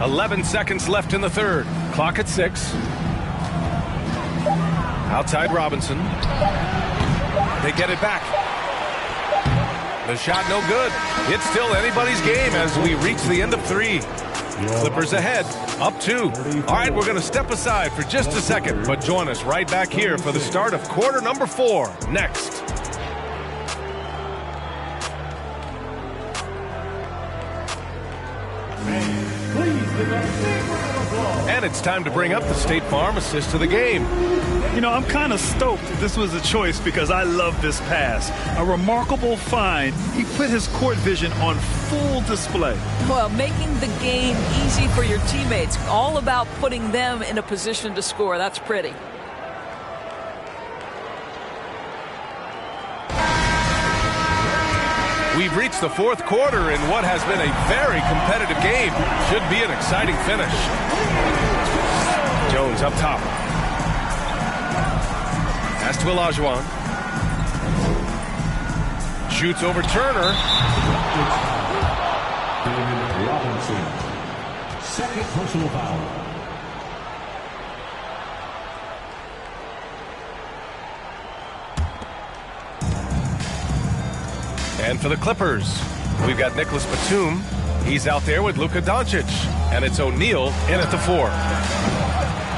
11 seconds left in the third. Clock at 6. Outside Robinson. They get it back. The shot no good. It's still anybody's game as we reach the end of 3. Clippers ahead, up 2. All right, we're going to step aside for just a second, but join us right back here for the start of quarter number 4 next. And it's time to bring up the State Farm assist to the game. You know, I'm kind of stoked this was a choice because I love this pass. A remarkable find. He put his court vision on full display. Well, making the game easy for your teammates. All about putting them in a position to score. That's pretty. We've reached the fourth quarter in what has been a very competitive game. Should be an exciting finish. Jones up top. Pass to Olajuwon. Shoots over Turner. Robinson. Second personal foul. And for the Clippers, we've got Nicholas Batum. He's out there with Luka Doncic. And it's O'Neal in at the 4.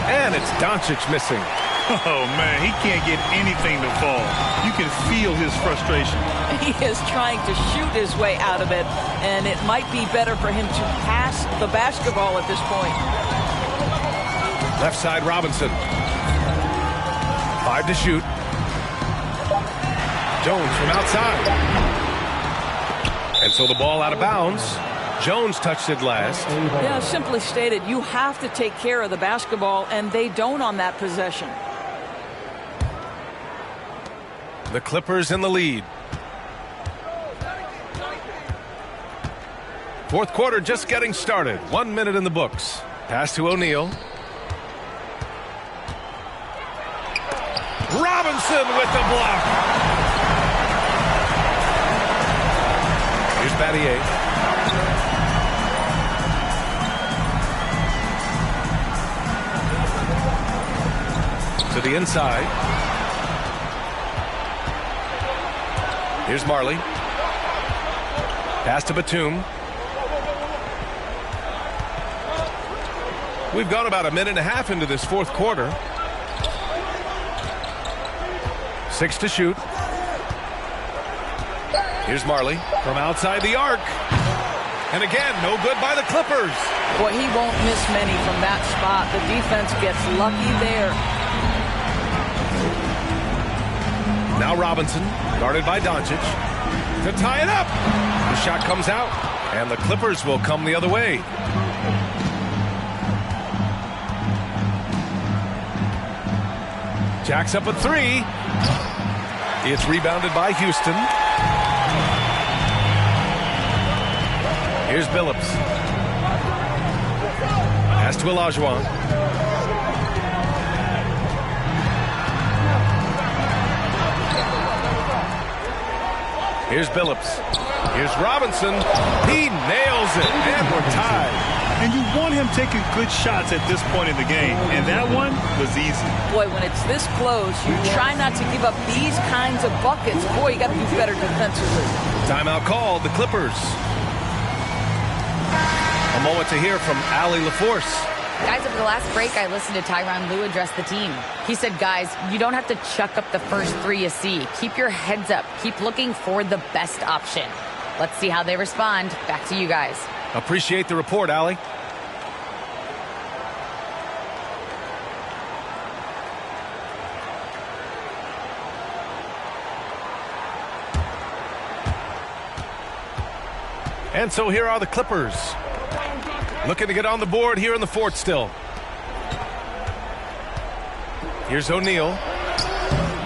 And it's Doncic missing. Oh, man, he can't get anything to fall. You can feel his frustration. He is trying to shoot his way out of it, and it might be better for him to pass the basketball at this point. Left side, Robinson. 5 to shoot. Jones from outside. And so the ball out of bounds. Jones touched it last. Yeah, simply stated, you have to take care of the basketball, and they don't on that possession. The Clippers in the lead. Fourth quarter just getting started. 1 minute in the books. Pass to O'Neal. Robinson with the block. Here's Battier. To the inside. Here's Marley. Pass to Batum. We've gone about a minute and a half into this fourth quarter. 6 to shoot. Here's Marley from outside the arc. And again, no good by the Clippers. Boy, he won't miss many from that spot. The defense gets lucky there. Now Robinson, guarded by Doncic, to tie it up. The shot comes out, and the Clippers will come the other way. Jacks up a three. It's rebounded by Houston. Here's Billups. Pass to Olajuwon. Here's Billups. Here's Robinson. He nails it, and we're tied. And you want him taking good shots at this point in the game, and that one was easy. Boy, when it's this close, you try not to give up these kinds of buckets. Boy, you got to do better defensively. Timeout called, the Clippers. A moment to hear from Allie LaForce. Guys, over the last break, I listened to Tyronn Lue address the team. He said, guys, you don't have to chuck up the first three you see. Keep your heads up. Keep looking for the best option. Let's see how they respond. Back to you guys. Appreciate the report, Allie. And so here are the Clippers. Looking to get on the board here in the fourth still. Here's O'Neal.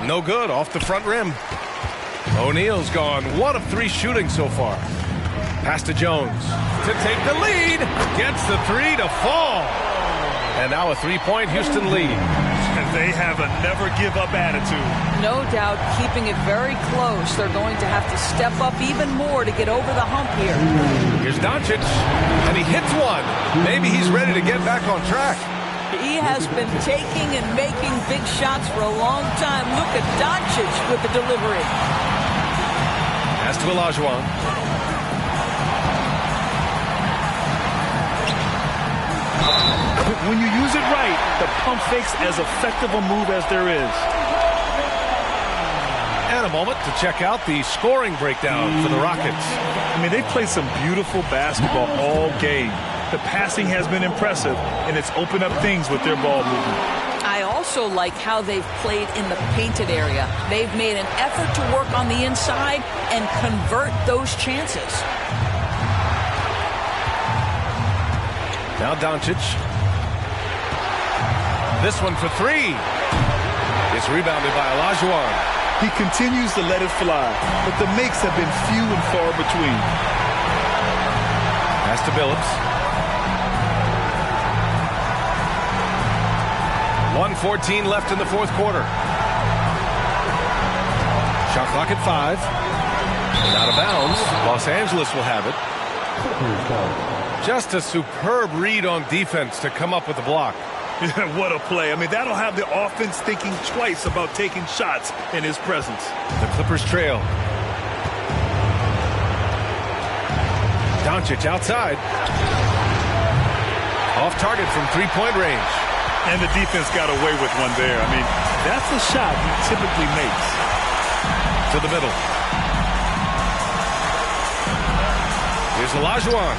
No good, off the front rim. O'Neal's gone 1 of 3 shooting so far. Pass to Jones to take the lead. Gets the three to fall. And now a 3-point Houston lead. And they have a never-give-up attitude. No doubt keeping it very close. They're going to have to step up even more to get over the hump here. Here's Doncic, and he hits one. Maybe he's ready to get back on track. He has been taking and making big shots for a long time. Look at Doncic with the delivery. Pass to Olajuwon. When you use it right, the pump fake's as effective a move as there is. And a moment to check out the scoring breakdown for the Rockets. I mean, they played some beautiful basketball all game. The passing has been impressive, and it's opened up things with their ball movement. I also like how they've played in the painted area. They've made an effort to work on the inside and convert those chances. Now Doncic. This one for three. It's rebounded by Olajuwon. He continues to let it fly, but the makes have been few and far between. Pass to Billups. 1:14 left in the fourth quarter. Shot clock at 5. And out of bounds. Los Angeles will have it. Just a superb read on defense to come up with the block. What a play. I mean, that'll have the offense thinking twice about taking shots in his presence. The Clippers trail. Doncic outside. Off target from three-point range. And the defense got away with one there. I mean, that's a shot he typically makes. To the middle. Here's Olajuwon.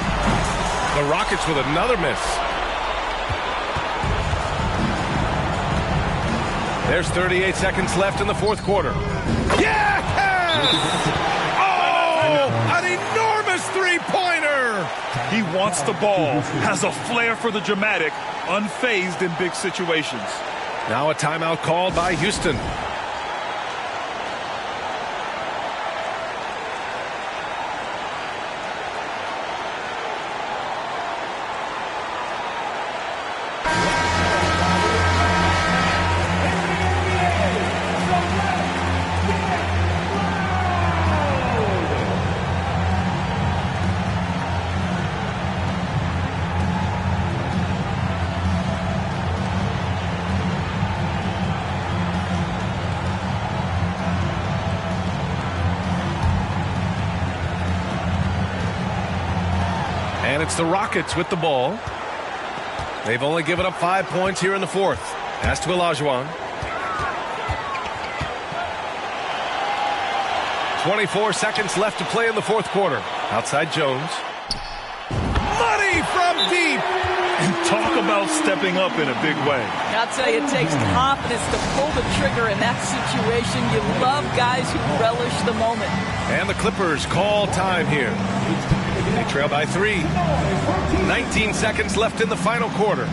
The Rockets with another miss. There's 38 seconds left in the fourth quarter. Yes! Oh, an enormous three-pointer! He wants the ball, has a flair for the dramatic, unfazed in big situations. Now a timeout called by Houston. And it's the Rockets with the ball. They've only given up 5 points here in the fourth. Pass to Olajuwon. 24 seconds left to play in the fourth quarter. Outside Jones. Money from deep. And talk about stepping up in a big way. I'll tell you, it takes confidence to pull the trigger in that situation. You love guys who relish the moment. And the Clippers call time here. They trail by 3. 19 seconds left in the final quarter.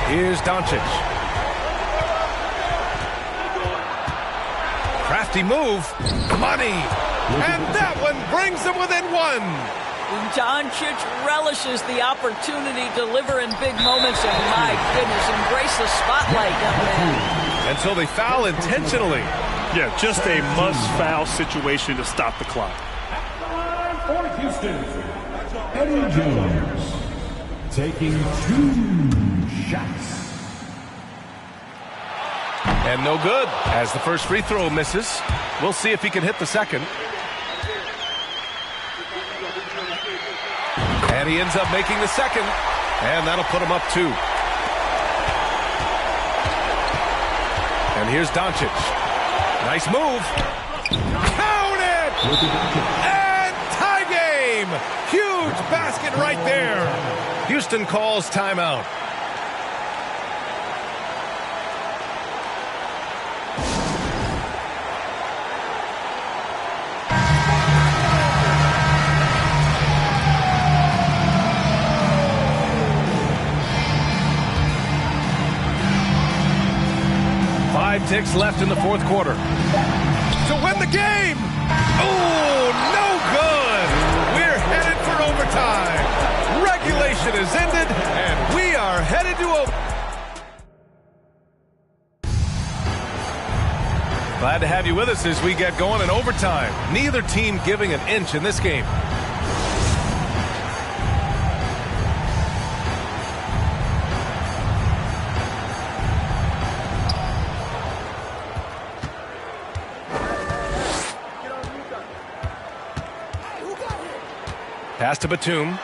Here's Doncic. Crafty move. Money. And that one brings them within 1. Doncic relishes the opportunity to deliver in big moments. And my goodness, embrace the spotlight, young man. And so they foul intentionally. Yeah, just a must-foul situation to stop the clock. For Houston, Eddie Jones taking 2 shots. And no good as the first free throw misses. We'll see if he can hit the second. And he ends up making the second. And that'll put him up 2. And here's Doncic. Nice move. Count it! And tie game! Huge basket right there. Houston calls timeout. Ticks left in the fourth quarter to win the game. Oh, no good. We're headed for overtime. Regulation is ended, and we are headed to Glad to have you with us as we get going in overtime. Neither team giving an inch in this game. Pass to Batum.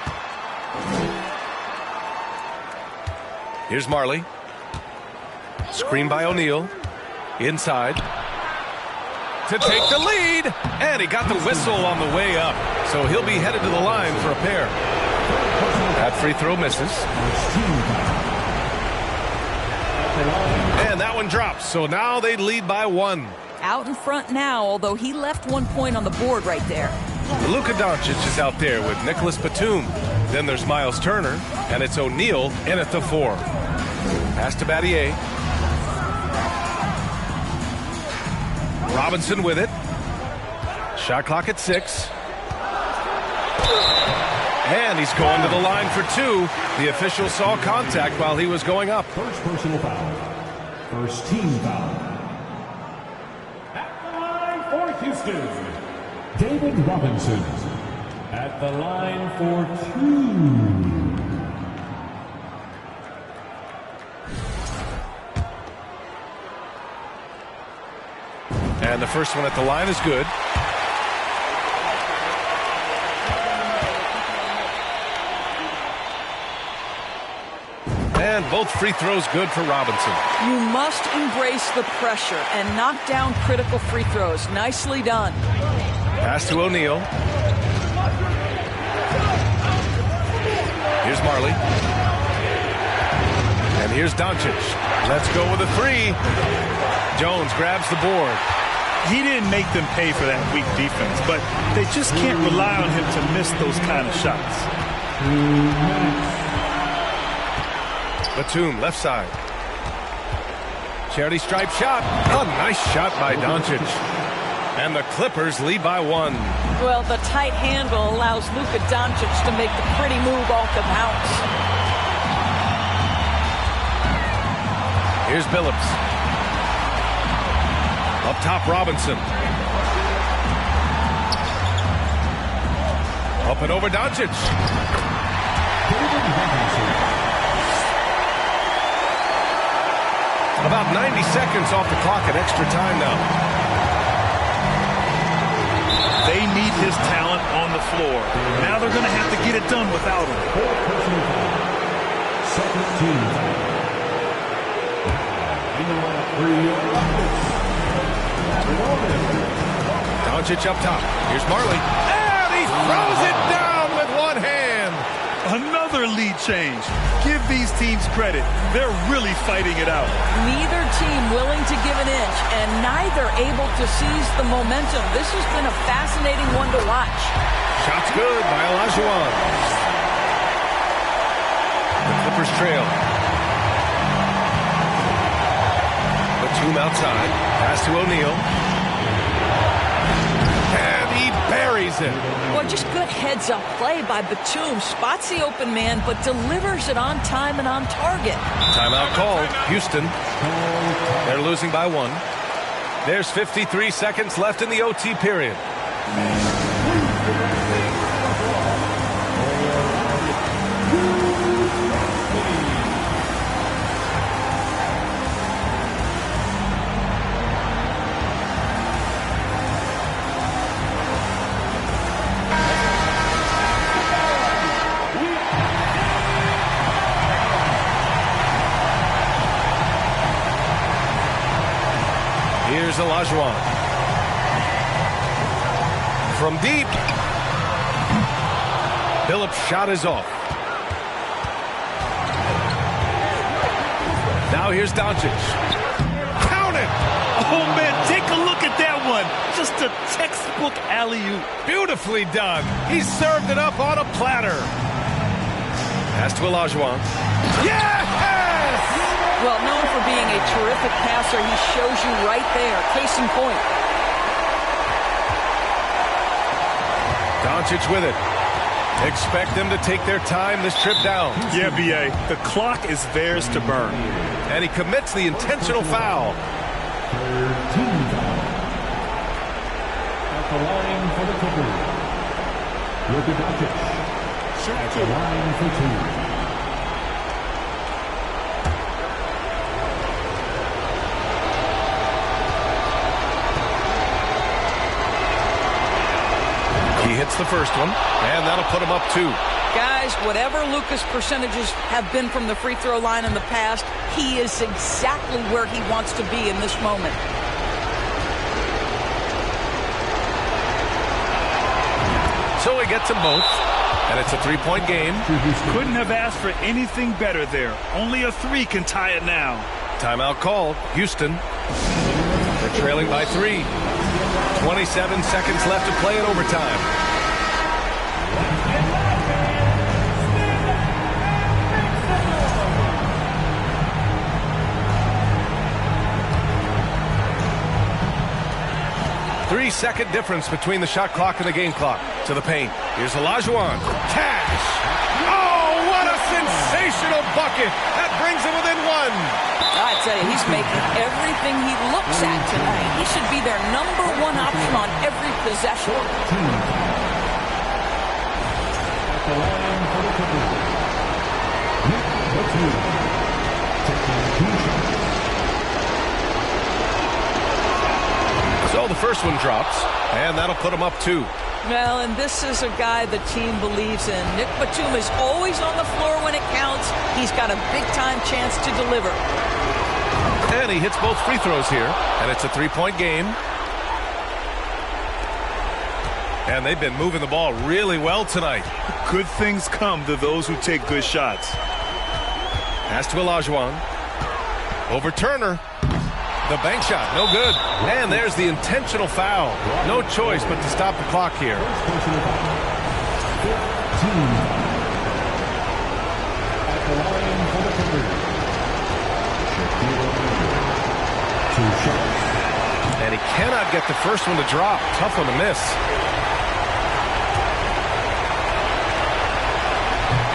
Here's Marley. Screen by O'Neal. Inside. To take the lead. And he got the whistle on the way up. So he'll be headed to the line for a pair. That free throw misses. And that one drops. So now they lead by 1. Out in front now, although he left 1 point on the board right there. Luka Doncic is out there with Nicholas Batum. Then there's Miles Turner, and it's O'Neal in at the 4. Pass to Battier. Robinson with it. Shot clock at 6. And he's going to the line for 2. The official saw contact while he was going up. First personal foul. First team foul. At the line for Houston, David Robinson. At the line for 2. And the first one at the line is good. And both free throws good for Robinson. You must embrace the pressure and knock down critical free throws. Nicely done. Pass to O'Neal. Here's Marley. And here's Doncic. Let's go with a 3. Jones grabs the board. He didn't make them pay for that weak defense, but they just can't rely on him to miss those kind of shots. Batum, left side. Charity stripe shot. A nice shot by Doncic. And the Clippers lead by 1. Well, the tight handle allows Luka Doncic to make the pretty move off the bounce. Here's Billups. Up top, Robinson. Up and over Doncic. About 90 seconds off the clock at extra time now. They need his talent on the floor. Now they're going to have to get it done without him. Second team foul. In the line for your Doncic up top. Here's Marley. And he throws it down with one hand. Another lead change. Give these teams credit. They're really fighting it out. Neither team willing to give an inch, and neither able to seize the momentum. This has been a fascinating one to watch. Shot's good by Olajuwon. The Clippers trail. Batum outside. Pass to O'Neal. And he buries it. Well, just good heads-up play by Batum. Spots the open man, but delivers it on time and on target. Timeout called. Houston. They're losing by 1. There's 53 seconds left in the OT period. Here's Olajuwon. From deep. Phillips' shot is off. Now here's Doncic. Count it! Oh, man, take a look at that one. Just a textbook alley-oop. Beautifully done. He served it up on a platter. Pass to Olajuwon. Yes! Well, known for being a terrific passer, he shows you right there. Case in point. Doncic with it. Expect them to take their time this trip down. Yeah, B.A., the clock is theirs to burn. And he commits the intentional foul. team foul. At the line for the Clippers, Luka Doncic. At the line for 2. He hits the first one, and that'll put him up 2. Guys, whatever Luka's percentages have been from the free throw line in the past, he is exactly where he wants to be in this moment. So he gets them both, and it's a 3-point game. Couldn't have asked for anything better there. Only a 3 can tie it now. Timeout called. Houston. They're trailing by 3. 27 seconds left to play in overtime. Three-second difference between the shot clock and the game clock. To the paint. Here's Olajuwon. Cash. Oh, what a sensational bucket. That brings him within 1. I tell you, he's making everything he looks at tonight. He should be their number 1 option on every possession. At the line for the Clippers, Nick Batum. Taking 2 shots. So the first one drops, and that'll put him up 2. Well, and this is a guy the team believes in. Nick Batum is always on the floor when it counts. He's got a big-time chance to deliver. And he hits both free throws here, and it's a 3-point game. And they've been moving the ball really well tonight. Good things come to those who take good shots. Pass to Olajuwon. Over Turner. The bank shot, no good. And there's the intentional foul. No choice but to stop the clock here. At the line for the Clippers, Shaquille O'Neal. 2 shots. And he cannot get the first one to drop. Tough one to miss.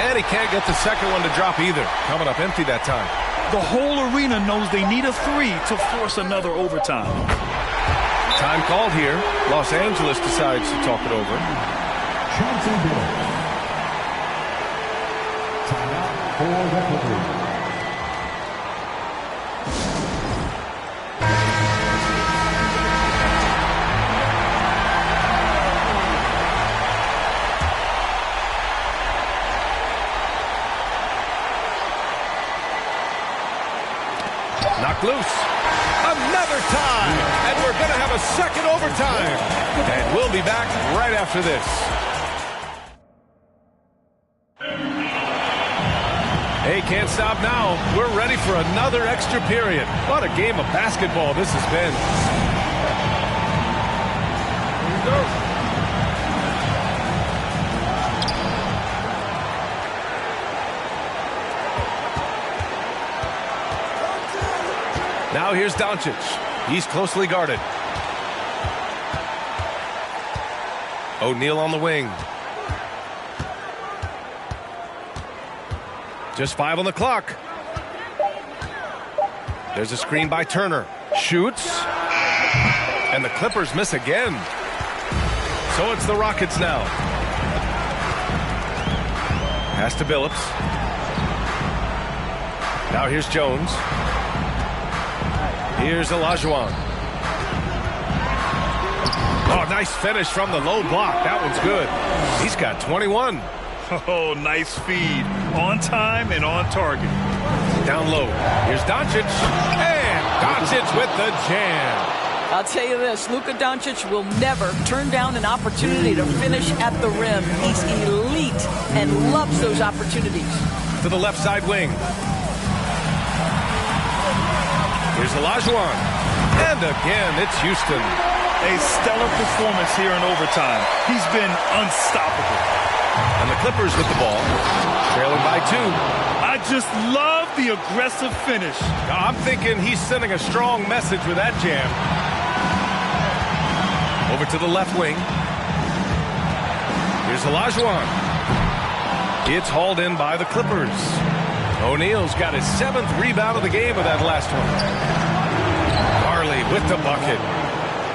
And he can't get the second one to drop either. Coming up empty that time. The whole arena knows they need a 3 to force another overtime. Time called here. Los Angeles decides to talk it over. Chauncey Billups. Timeout for the Clippers. clock loose. Another tie, and we're going to have a second overtime. And we'll be back right after this. Hey, can't stop now. We're ready for another extra period. What a game of basketball this has been. Here we go. Now here's Doncic. He's closely guarded. O'Neal on the wing. Just 5 on the clock. There's a screen by Turner. Shoots. And the Clippers miss again. So it's the Rockets now. Pass to Billups. Now here's Jones. Here's Olajuwon. Oh, nice finish from the low block. That one's good. He's got 21. Oh, nice feed. On time and on target. Down low. Here's Doncic. And Doncic with the jam. I'll tell you this, Luka Doncic will never turn down an opportunity to finish at the rim. He's elite and loves those opportunities. To the left side wing. Here's Olajuwon. And again, it's Houston. A stellar performance here in overtime. He's been unstoppable. And the Clippers with the ball. Trailing by 2. I just love the aggressive finish. Now, I'm thinking he's sending a strong message with that jam. Over to the left wing. Here's Olajuwon. It's hauled in by the Clippers. O'Neal's got his 7th rebound of the game with that last one. Garley with the bucket.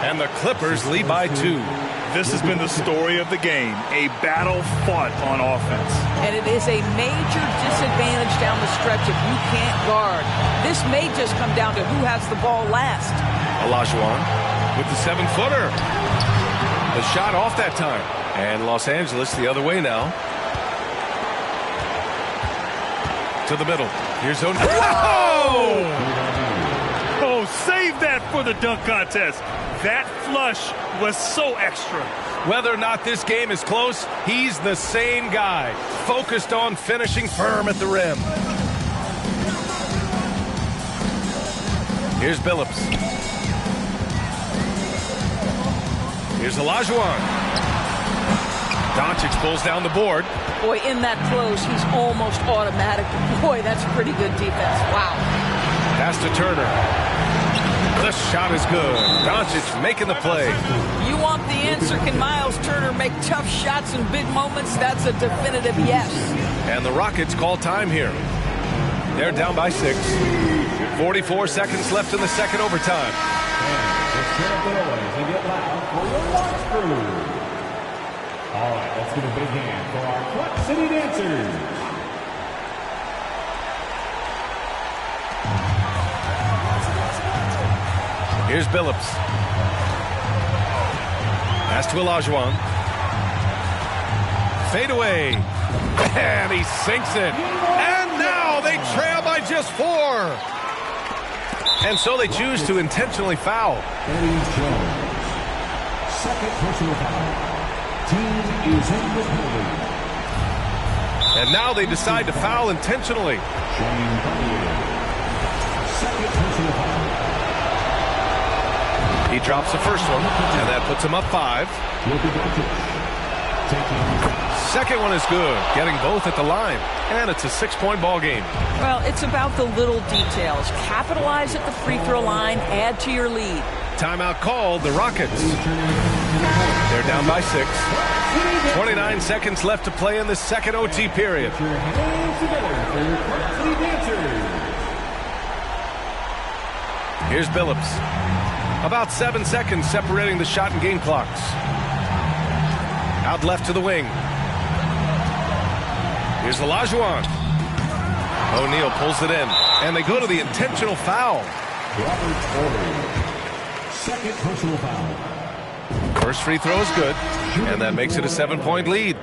And the Clippers lead by 2. This has been the story of the game. A battle fought on offense. And it is a major disadvantage down the stretch if you can't guard. This may just come down to who has the ball last. Olajuwon with the 7-footer. The shot off that time. And Los Angeles the other way now. To the middle. Here's O'Neal. Whoa! Oh, save that for the dunk contest. That flush was so extra. Whether or not this game is close, he's the same guy. Focused on finishing firm at the rim. Here's Billups. Here's Olajuwon. Doncic pulls down the board. Boy, in that close, he's almost automatic. Boy, that's pretty good defense. Wow. Pass to Turner. The shot is good. Doncic making the play. You want the answer? Can Miles Turner make tough shots in big moments? That's a definitive yes. And the Rockets call time here. They're down by 6. 44 seconds left in the second overtime. All right, let's give a big hand for our Clutch City Dancers. Here's Billups. Pass to Olajuwon. Fade away. And he sinks it. And now they trail by just 4. And so they choose to intentionally foul. Eddie Jones. Second personal foul. Team is in the penalty. And now they decide to foul intentionally. Shane Cartier. Second personal foul. He drops the first one, and that puts him up 5. Second one is good, getting both at the line. And it's a 6-point ball game. Well, it's about the little details. Capitalize at the free throw line, add to your lead. Timeout called, the Rockets. They're down by 6. 29 seconds left to play in the second OT period. Here's Billups. About 7 seconds separating the shot and game clocks. Out left to the wing. Here's Olajuwon. O'Neal pulls it in, and they go to the intentional foul. Robert Horry. Second personal foul. First free throw is good, and that makes it a 7-point lead.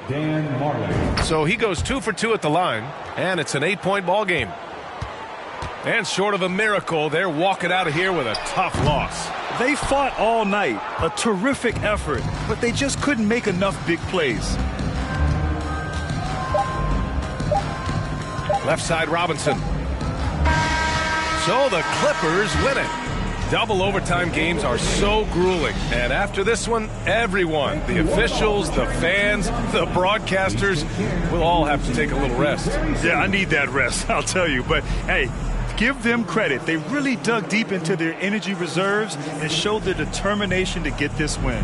Dan Marley. So he goes 2 for 2 at the line, and it's an 8-point ball game. And short of a miracle, they're walking out of here with a tough loss. They fought all night, a terrific effort, but they just couldn't make enough big plays. Left side Robinson. So the Clippers win it. Double overtime games are so grueling. And after this one, everyone, the officials, the fans, the broadcasters, will all have to take a little rest. Yeah, I need that rest, I'll tell you. But, hey, give them credit. They really dug deep into their energy reserves and showed their determination to get this win.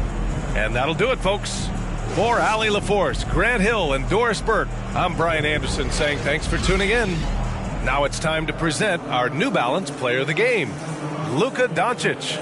And that'll do it, folks. For Allie LaForce, Grant Hill, and Doris Burke, I'm Brian Anderson saying thanks for tuning in. Now it's time to present our New Balance Player of the Game, Luka Doncic.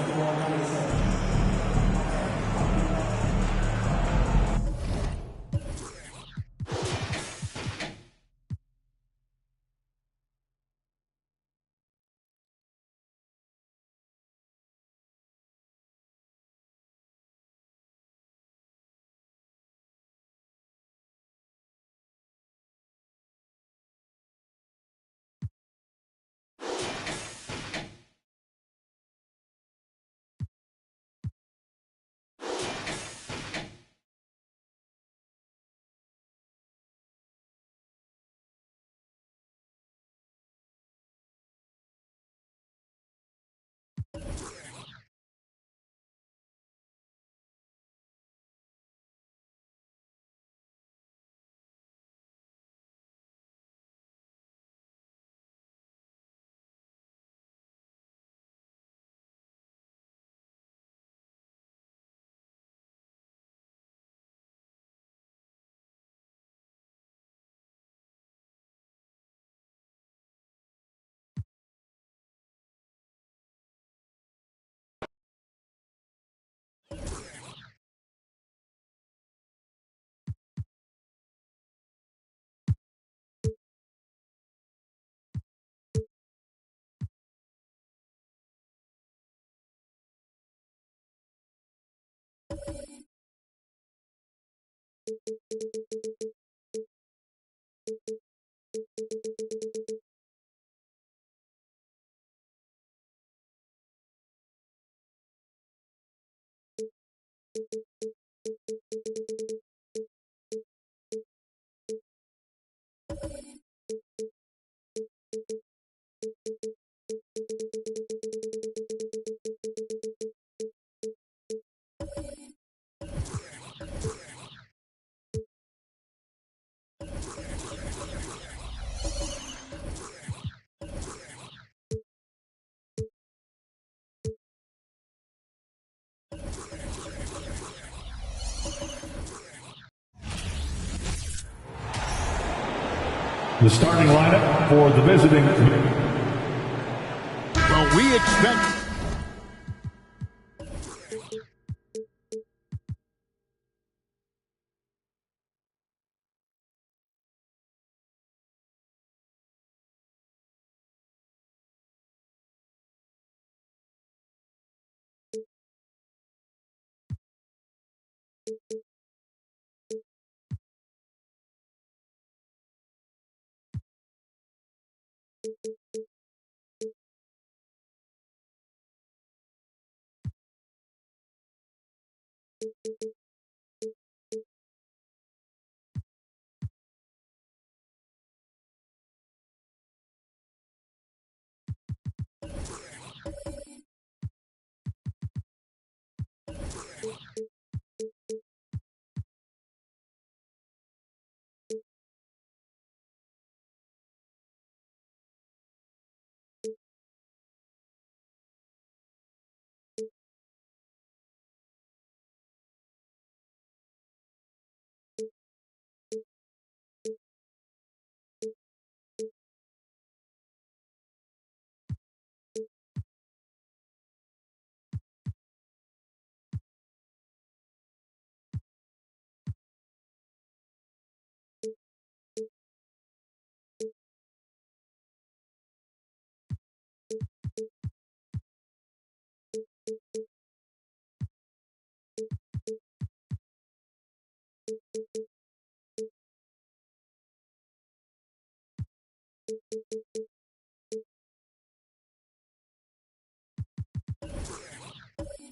The starting lineup for the visiting. Well, we expect.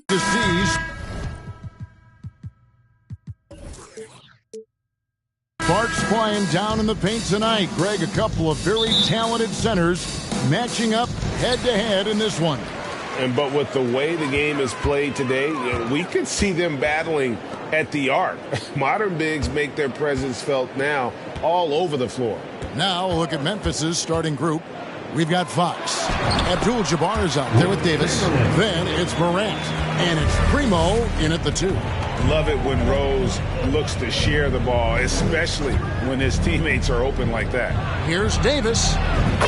to seize. Sparks flying down in the paint tonight. Greg, a couple of very talented centers matching up head-to-head in this one. But with the way the game is played today, we could see them battling at the arc. Modern bigs make their presence felt now all over the floor. Now look at Memphis's starting group. We've got Fox. Abdul-Jabbar is out there with Davis. Then it's Morant. And it's Primo in at the 2. Love it when Rose looks to share the ball, especially when his teammates are open like that. Here's Davis.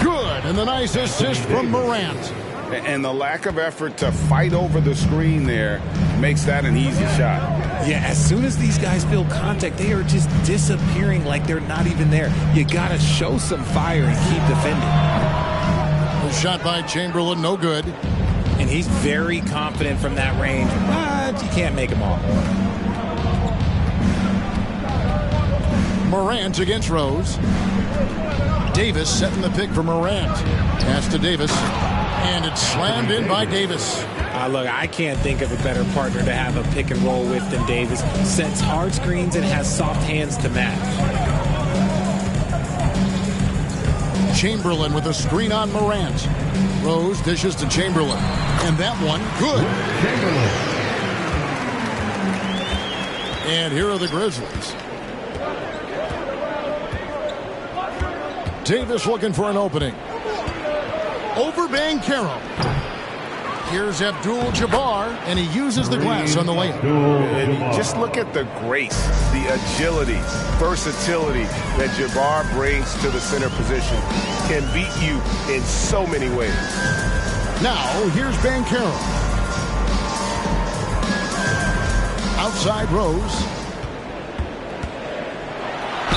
Good. And the nice assist from Morant. And the lack of effort to fight over the screen there makes that an easy shot. Yeah, as soon as these guys feel contact, they are just disappearing like they're not even there. You got to show some fire and keep defending. The shot by Chamberlain, no good. And he's very confident from that range, but you can't make them all. Morant against Rose. Davis setting the pick for Morant. Pass to Davis. And it's slammed in by Davis. Look, I can't think of a better partner to have a pick and roll with than Davis. Sets hard screens and has soft hands to match. Chamberlain with a screen on Morant. Rose dishes to Chamberlain. And that one, good. And here are the Grizzlies. Davis looking for an opening. Over Banchero. Here's Abdul-Jabbar, and he uses the glass on the layup. And just look at the grace, the agility, versatility that Jabbar brings to the center position. Can beat you in so many ways. Now, here's Banchero. Outside Rose.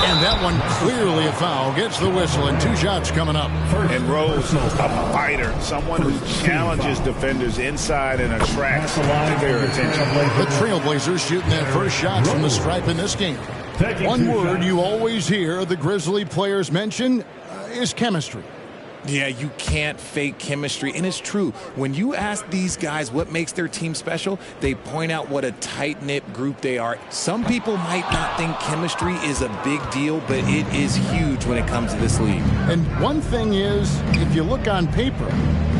And that one clearly a foul. Gets the whistle, and 2 shots coming up. And Rose, a fighter, someone who challenges defenders inside and attracts their attention. The Trailblazers shooting their first shots from the stripe in this game. One word you always hear the Grizzly players mention is chemistry. Yeah, you can't fake chemistry, and it's true. When you ask these guys what makes their team special, they point out what a tight-knit group they are. Some people might not think chemistry is a big deal, but it is huge when it comes to this league. And one thing is, if you look on paper,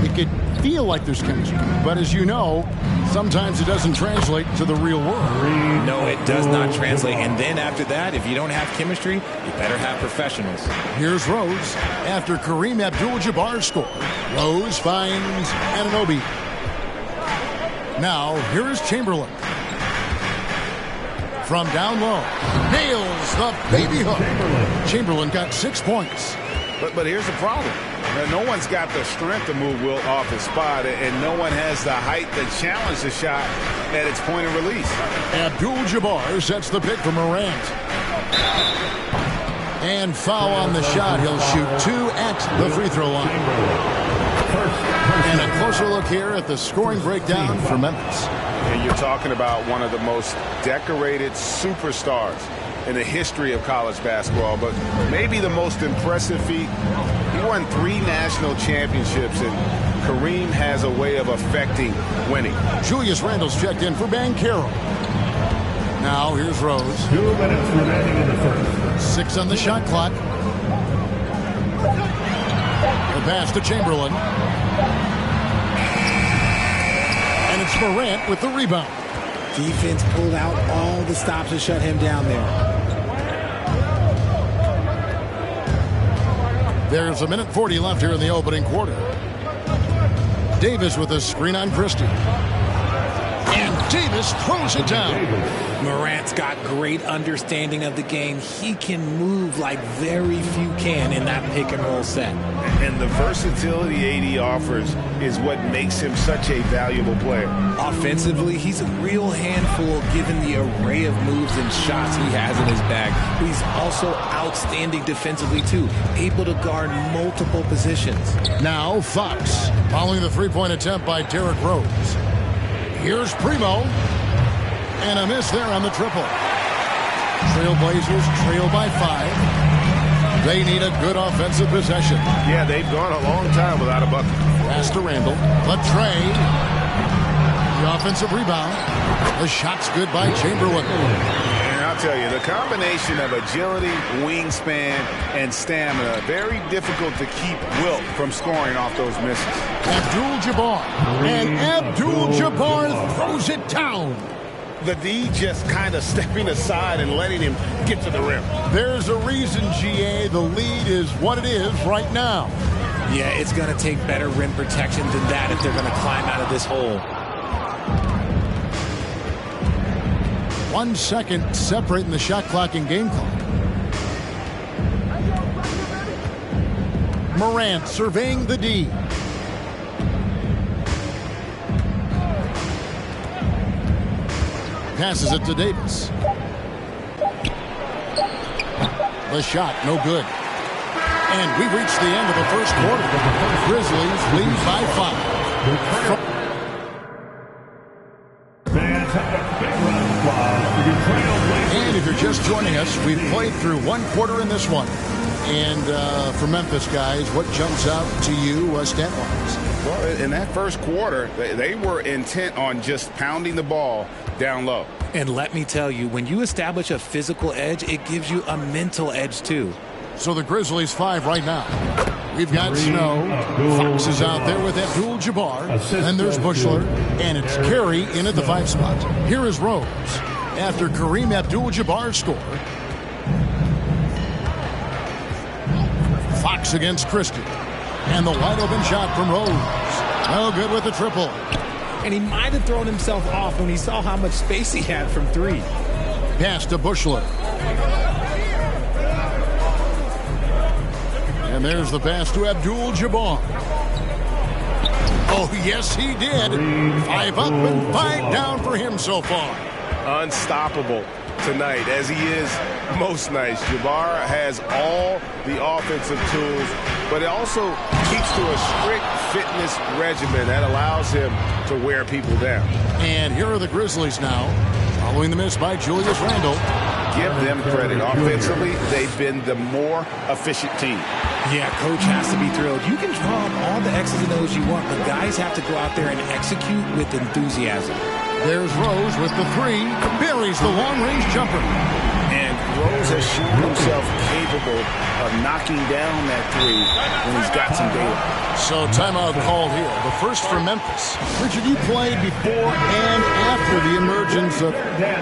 it could feel like there's chemistry. But as you know, sometimes it doesn't translate to the real world. No, it does not translate. And then after that, if you don't have chemistry, you better have professionals. Here's Rose after Kareem Abdul-Jabbar scored. Rose finds Anunoby. Now, here is Chamberlain. From down low. Nails the baby hook. Chamberlain got 6 points. But here's the problem. No one's got the strength to move Wilt off his spot, and no one has the height to challenge the shot at its point of release. Abdul-Jabbar sets the pick for Morant. And foul on the shot. He'll shoot 2 at the free throw line. And a closer look here at the scoring breakdown for Memphis. And you're talking about one of the most decorated superstars in the history of college basketball, but maybe the most impressive feat. He won 3 national championships, and Kareem has a way of affecting winning. Julius Randle's checked in for Banchero. Now here's Rose. 2 minutes remaining in the first. 6 on the shot clock. The pass to Chamberlain. And it's Morant with the rebound. Defense pulled out all the stops to shut him down there. There's 1:40 left here in the opening quarter. Davis with a screen on Christie. And Davis throws it down. Morant's got great understanding of the game. He can move like very few can in that pick and roll set. And the versatility AD offers is what makes him such a valuable player. Offensively, he's a real handful given the array of moves and shots he has in his bag. But he's also outstanding defensively too, able to guard multiple positions. Now Fox following the three-point attempt by Derrick Rose. Here's Primo. And a miss there on the triple. Trailblazers trail by 5. They need a good offensive possession. Yeah, they've gone a long time without a bucket. Pass to Randle. The trade. The offensive rebound. The shot's good by Chamberlain. And I'll tell you, the combination of agility, wingspan, and stamina, very difficult to keep Wilt from scoring off those misses. Abdul-Jabbar. And Abdul-Jabbar throws it down. The D just kind of stepping aside and letting him get to the rim. There's a reason, GA, the lead is what it is right now. Yeah, it's going to take better rim protection than that if they're going to climb out of this hole. 1 second separating the shot clock and game clock. Morant surveying the D. Passes it to Davis. The shot, no good. And we reached the end of the first quarter. Grizzlies lead by 5. And if you're just joining us, we've played through 1 quarter in this one. And for Memphis guys, what jumps out to you stat-wise? Well, in that first quarter, they were intent on just pounding the ball down low. And let me tell you, when you establish a physical edge, it gives you a mental edge too. So the Grizzlies 5 right now. We've got Snow. Fox is out there with Abdul-Jabbar. And there's Buechler. And it's Carey in at the 5 spot. Here is Rose. After Kareem Abdul-Jabbar's score. Fox against Christie. And the wide open shot from Rose. No good with the triple. And he might have thrown himself off when he saw how much space he had from 3. Pass to Buechler. And there's the pass to Abdul-Jabbar. Oh, yes, he did. 5 up and 5 down for him so far. Unstoppable tonight, as he is most nights. Jabbar has all the offensive tools, but it also keeps to a strict fitness regimen that allows him to wear people down. And here are the Grizzlies now, following the miss by Julius Randle. Give them credit. Offensively, they've been the more efficient team. Yeah, coach has to be thrilled. You can draw up all the X's and O's you want, but guys have to go out there and execute with enthusiasm. There's Rose with the 3. Buries the long-range jumper. And Rose has shown himself capable of knocking down that 3 when he's got some daylight. So timeout called here. The first for Memphis. Richard, you played before and after the emergence of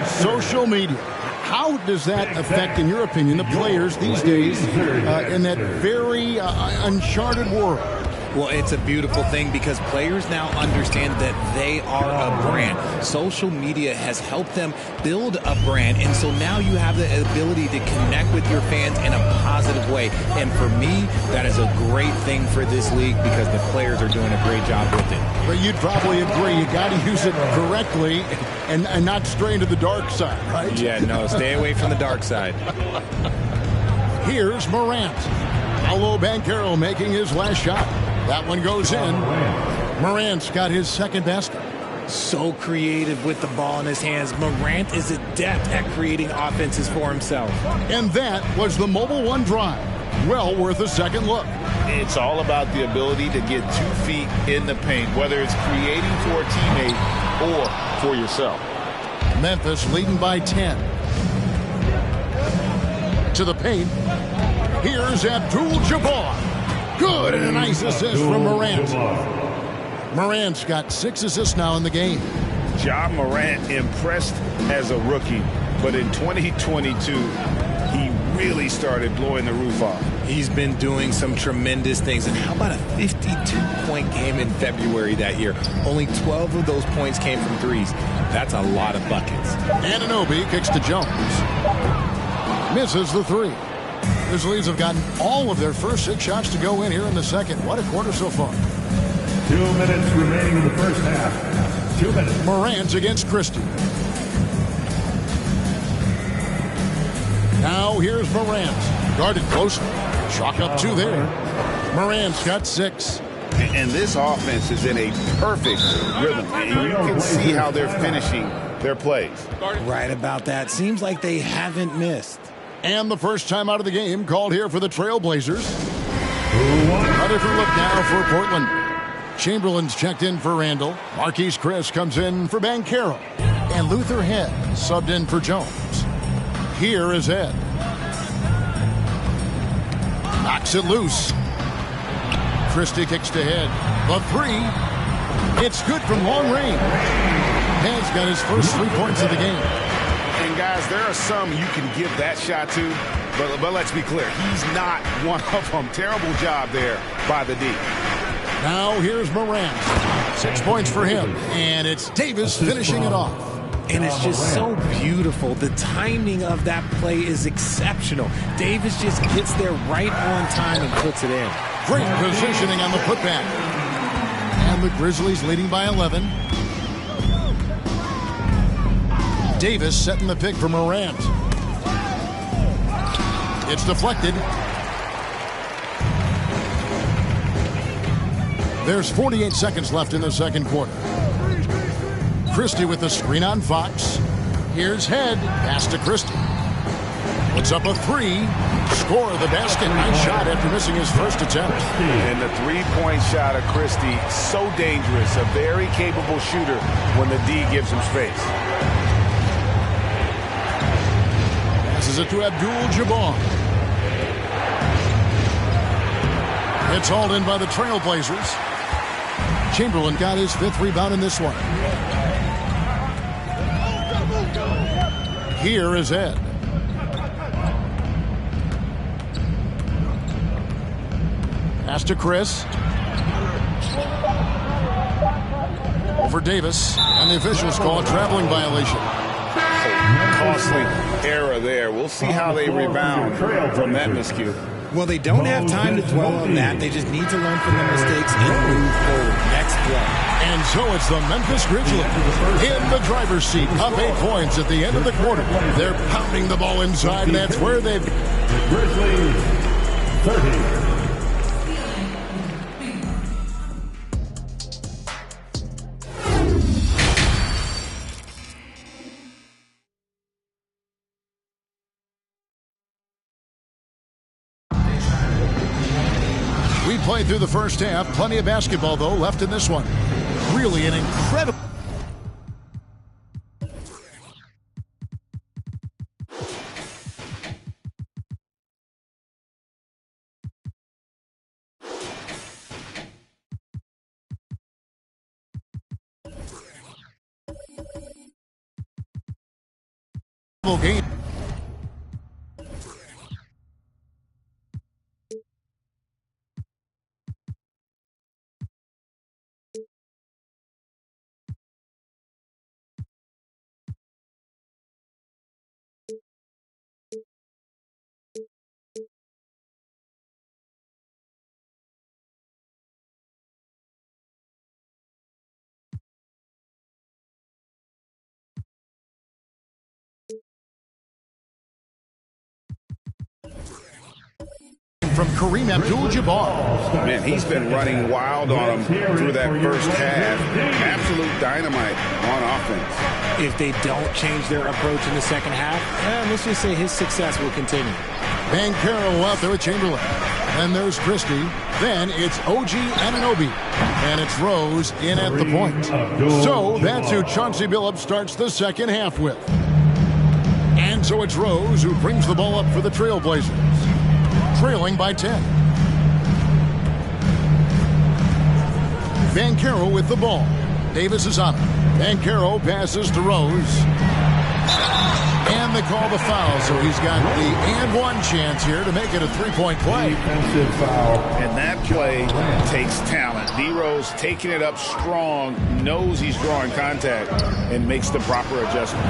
social media. How does that affect, in your opinion, the players these days in that very uncharted world? Well, it's a beautiful thing because players now understand that they are a brand. Social media has helped them build a brand, and so now you have the ability to connect with your fans in a positive way. And for me, that is a great thing for this league because the players are doing a great job with it. But you'd probably agree you got to use it correctly and not stray into the dark side, right? Yeah, no, stay away from the dark side. Here's Morant. Paolo Banchero making his last shot. That one goes in. Morant's got his second basket. So creative with the ball in his hands. Morant is adept at creating offenses for himself. And that was the Mobile One drive. Well worth a second look. It's all about the ability to get 2 feet in the paint, whether it's creating for a teammate or for yourself. Memphis leading by 10. To the paint. Here's Abdul-Jabbar. Good, and a nice assist from Morant. Morant's got 6 assists now in the game. Ja Morant impressed as a rookie, but in 2022, he really started blowing the roof off. He's been doing some tremendous things. And how about a 52-point game in February that year? Only 12 of those points came from threes. That's a lot of buckets. Anunoby kicks to Jones. Misses the 3. The Grizzlies have gotten all of their first 6 shots to go in here in the second. What a quarter so far. 2 minutes remaining in the first half. 2 minutes. Morant against Christie. Now here's Morant. Guarded closely. Chalk up 2 there. Morant's got 6. And this offense is in a perfect rhythm. And you can see how they're finishing their plays. Right about that. Seems like they haven't missed. And the first time out of the game called here for the Trailblazers. A different look now for Portland. Chamberlain's checked in for Randall. Marquise Chris comes in for Banchero. And Luther Head subbed in for Jones. Here is Ed. Knocks it loose. Christie kicks to Head. The three. It's good from long range. Head's got his first 3 points of the game. And guys, there are some you can give that shot to, but let's be clear, he's not one of them. Terrible job there by the D. Now here's Morant. 6 points for him, and it's Davis finishing it off. And it's just so beautiful. The timing of that play is exceptional. Davis just gets there right on time and puts it in. Great positioning on the putback. And the Grizzlies leading by 11. Davis setting the pick for Morant. It's deflected. There's 48 seconds left in the second quarter. Christie with the screen on Fox. Here's Head. Pass to Christie. Puts up a three. Score the basket. Nice shot after missing his first attempt. And the three-point shot of Christie, so dangerous. A very capable shooter when the D gives him space. Passes it to Abdul-Jabbar. It's hauled in by the Trailblazers. Chamberlain got his 5th rebound in this one. Here is Ed. Pass to Chris. Over Davis. And the officials call a traveling violation. Costly error there. We'll see how they rebound from that miscue. Well, they don't have time to dwell on that. They just need to learn from their mistakes and move forward. Next play. And so it's the Memphis Grizzlies in the driver's seat, up 8 points at the end of the quarter. They're pounding the ball inside, and that's where they've... The Grizzlies, 30. We played through the first half. Plenty of basketball, though, left in this one. Really an incredible... game. From Kareem Abdul-Jabbar. Man, he's been running wild on him through that first half. Absolute dynamite on offense. If they don't change their approach in the second half, let's just say his success will continue. Banchero out there with Chamberlain. Then there's Christie. Then it's OG Anunoby. And it's Rose in at the point. So that's who Chauncey Billups starts the second half with. And so it's Rose who brings the ball up for the Trailblazers. Trailing by 10. Banchero with the ball. Davis is on it. Banchero passes to Rose. And they call the foul, so he's got the and one chance here to make it a three-point play. Defensive foul. And that play takes talent. D. Rose taking it up strong, knows he's drawing contact, and makes the proper adjustment.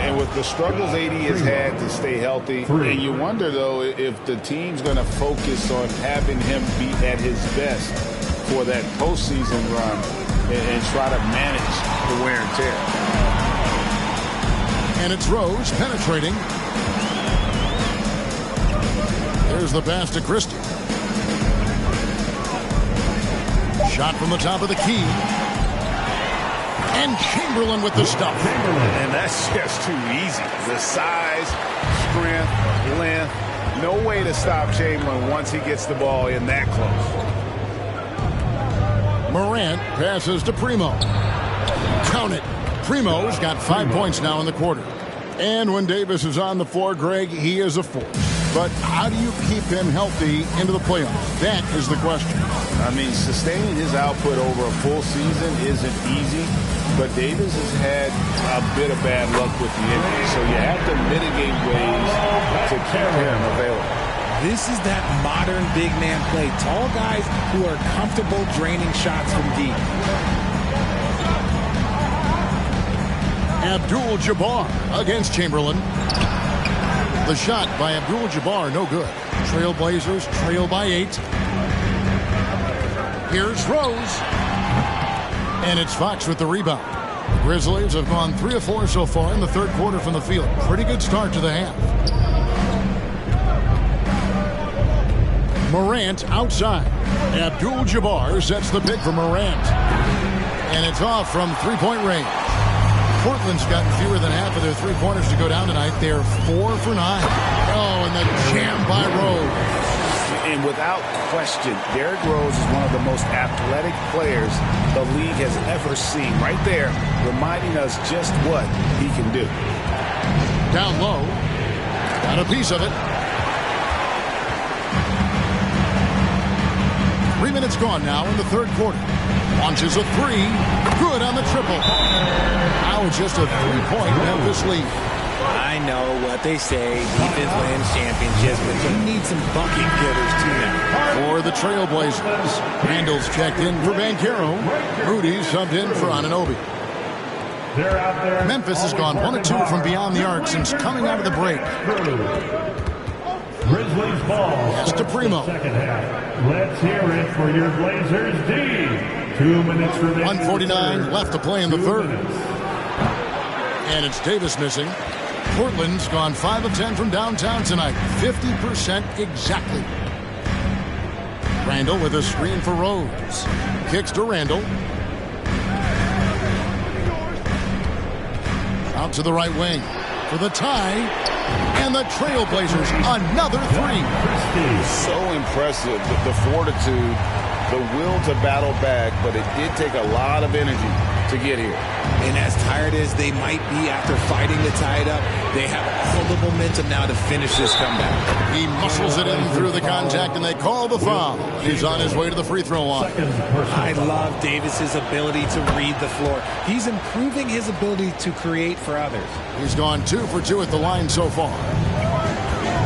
And with the struggles AD has had to stay healthy, and you wonder, though, if the team's going to focus on having him be at his best for that postseason run and try to manage the wear and tear. And it's Rose penetrating. There's the pass to Christie. Shot from the top of the key. And Chamberlain with the stuff. And that's just too easy. The size, strength, length. No way to stop Chamberlain once he gets the ball in that close. Morant passes to Primo. Count it. Primo's got 5 points now in the quarter. And when Davis is on the floor, Greg, he is a force. But how do you keep him healthy into the playoffs? That is the question. I mean, sustaining his output over a full season isn't easy, but Davis has had a bit of bad luck with the injury, so you have to mitigate ways to keep him available. This is that modern big man play. Tall guys who are comfortable draining shots from deep. Abdul-Jabbar against Chamberlain. The shot by Abdul-Jabbar, no good. Trailblazers trail by 8. Here's Rose. And it's Fox with the rebound. Grizzlies have gone 3 of 4 so far in the third quarter from the field. Pretty good start to the half. Morant outside. Abdul-Jabbar sets the pick for Morant. And it's off from three-point range. Portland's gotten fewer than half of their three-pointers to go down tonight. They're 4 for 9. Oh, and the jam by Rose. And without question, Derrick Rose is one of the most athletic players the league has ever seen. Right there, reminding us just what he can do. Down low. Got a piece of it. 3 minutes gone now in the third quarter. Launches a 3. Good on the triple. Now just a 3-point Memphis lead. I know what they say. Defense wins championships, but you need some bucket getters too now. For the Trailblazers, Randall's checked in for Banchero. Rudy subbed in for Anunoby. Memphis has gone 1 of 2 from beyond the arc since coming out of the break. Grizzlies ball. Yes, to Primo. Second half. Let's hear it for your Blazers D. 2 minutes remaining. 1:49 left to play in the third. And it's Davis missing. Portland's gone 5 of 10 from downtown tonight. 50% exactly. Randall with a screen for Rose. Kicks to Randall. Out to the right wing for the tie. And the Trailblazers, another 3. So impressive, the fortitude, the will to battle back, but it did take a lot of energy to get here. And as tired as they might be after fighting to tie it up, they have all the momentum now to finish this comeback. He muscles it in through the contact, and they call the foul. He's on his way to the free throw line. I love Davis's ability to read the floor. He's improving his ability to create for others. He's gone 2 for 2 at the line so far.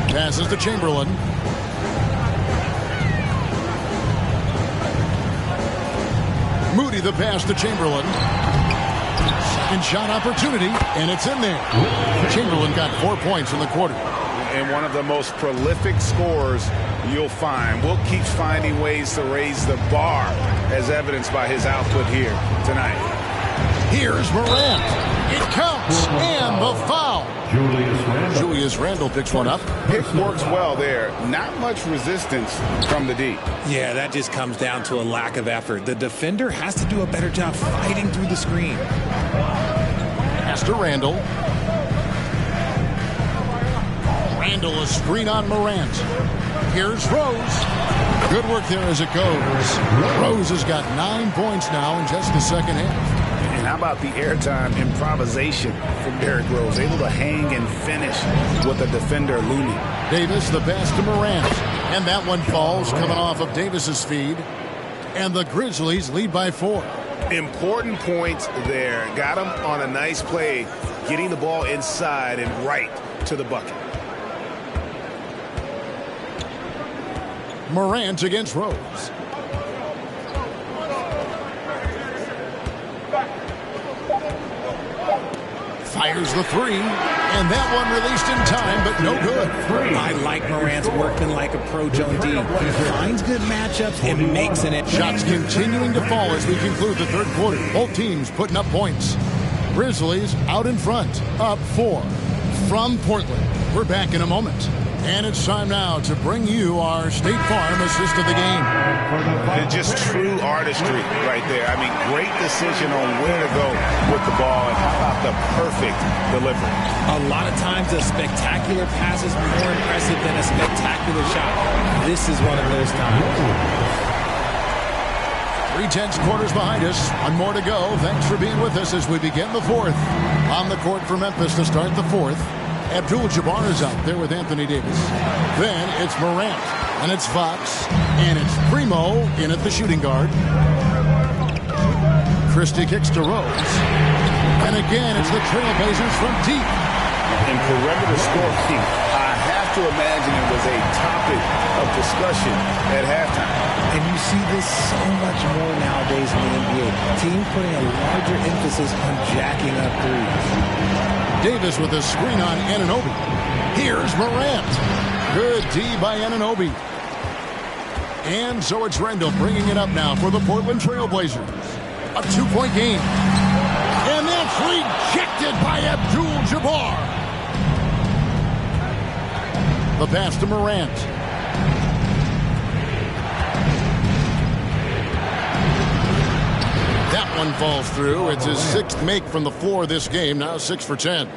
Passes to Chamberlain. Moody the pass to Chamberlain. Second shot opportunity, and it's in there. Chamberlain got 4 points in the quarter. And one of the most prolific scorers you'll find. Will keeps finding ways to raise the bar, as evidenced by his output here tonight. Here's Morant. It counts, and the foul. Julius Randle picks one up. Pick works well there. Not much resistance from the D. Yeah, that just comes down to a lack of effort. The defender has to do a better job fighting through the screen. Pass to Randle. Randle, a screen on Morant. Here's Rose. Good work there as it goes. Rose has got 9 points now in just the second half. And how about the airtime improvisation from Derrick Rose? Able to hang and finish with the defender looming. Davis, the pass to Morant. And that one falls, coming off of Davis's feed. And the Grizzlies lead by 4. Important points there. Got him on a nice play, getting the ball inside and right to the bucket. Morant against Rose. Fires the 3, and that one released in time, but no good. I like Morant's workmanlike approach on D. He finds good matchups and makes an it. Shots continuing to fall as we conclude the third quarter. Both teams putting up points. Grizzlies out in front, up 4 from Portland. We're back in a moment. And it's time now to bring you our State Farm assist of the game. And just true artistry right there. I mean, great decision on where to go with the ball, and how about the perfect delivery. A lot of times a spectacular pass is more impressive than a spectacular shot. This is one of those times. 3/10 quarters behind us. One more to go. Thanks for being with us as we begin the fourth. On the court for Memphis to start the fourth. Abdul-Jabbar is out there with Anthony Davis. Then it's Morant, and it's Fox, and it's Primo in at the shooting guard. Christie kicks to Rose. And again, it's the Trailblazers from deep. In perimeter scoring, I have to imagine it was a topic of discussion at halftime. And you see this so much more nowadays in the NBA. Team putting a larger emphasis on jacking up threes. Davis with a screen on Anunoby. Here's Morant. Good D by Anunoby. And so it's Rendell bringing it up now for the Portland Trailblazers. A 2-point game. And that's rejected by Abdul-Jabbar. The pass to Morant. That one falls through. It's his 6th make from the floor this game. Now 6 for 10.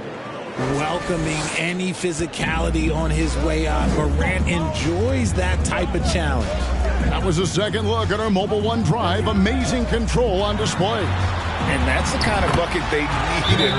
Welcoming any physicality on his way out. Morant enjoys that type of challenge. That was a second look at our Mobile One drive. Amazing control on display. And that's the kind of bucket they needed.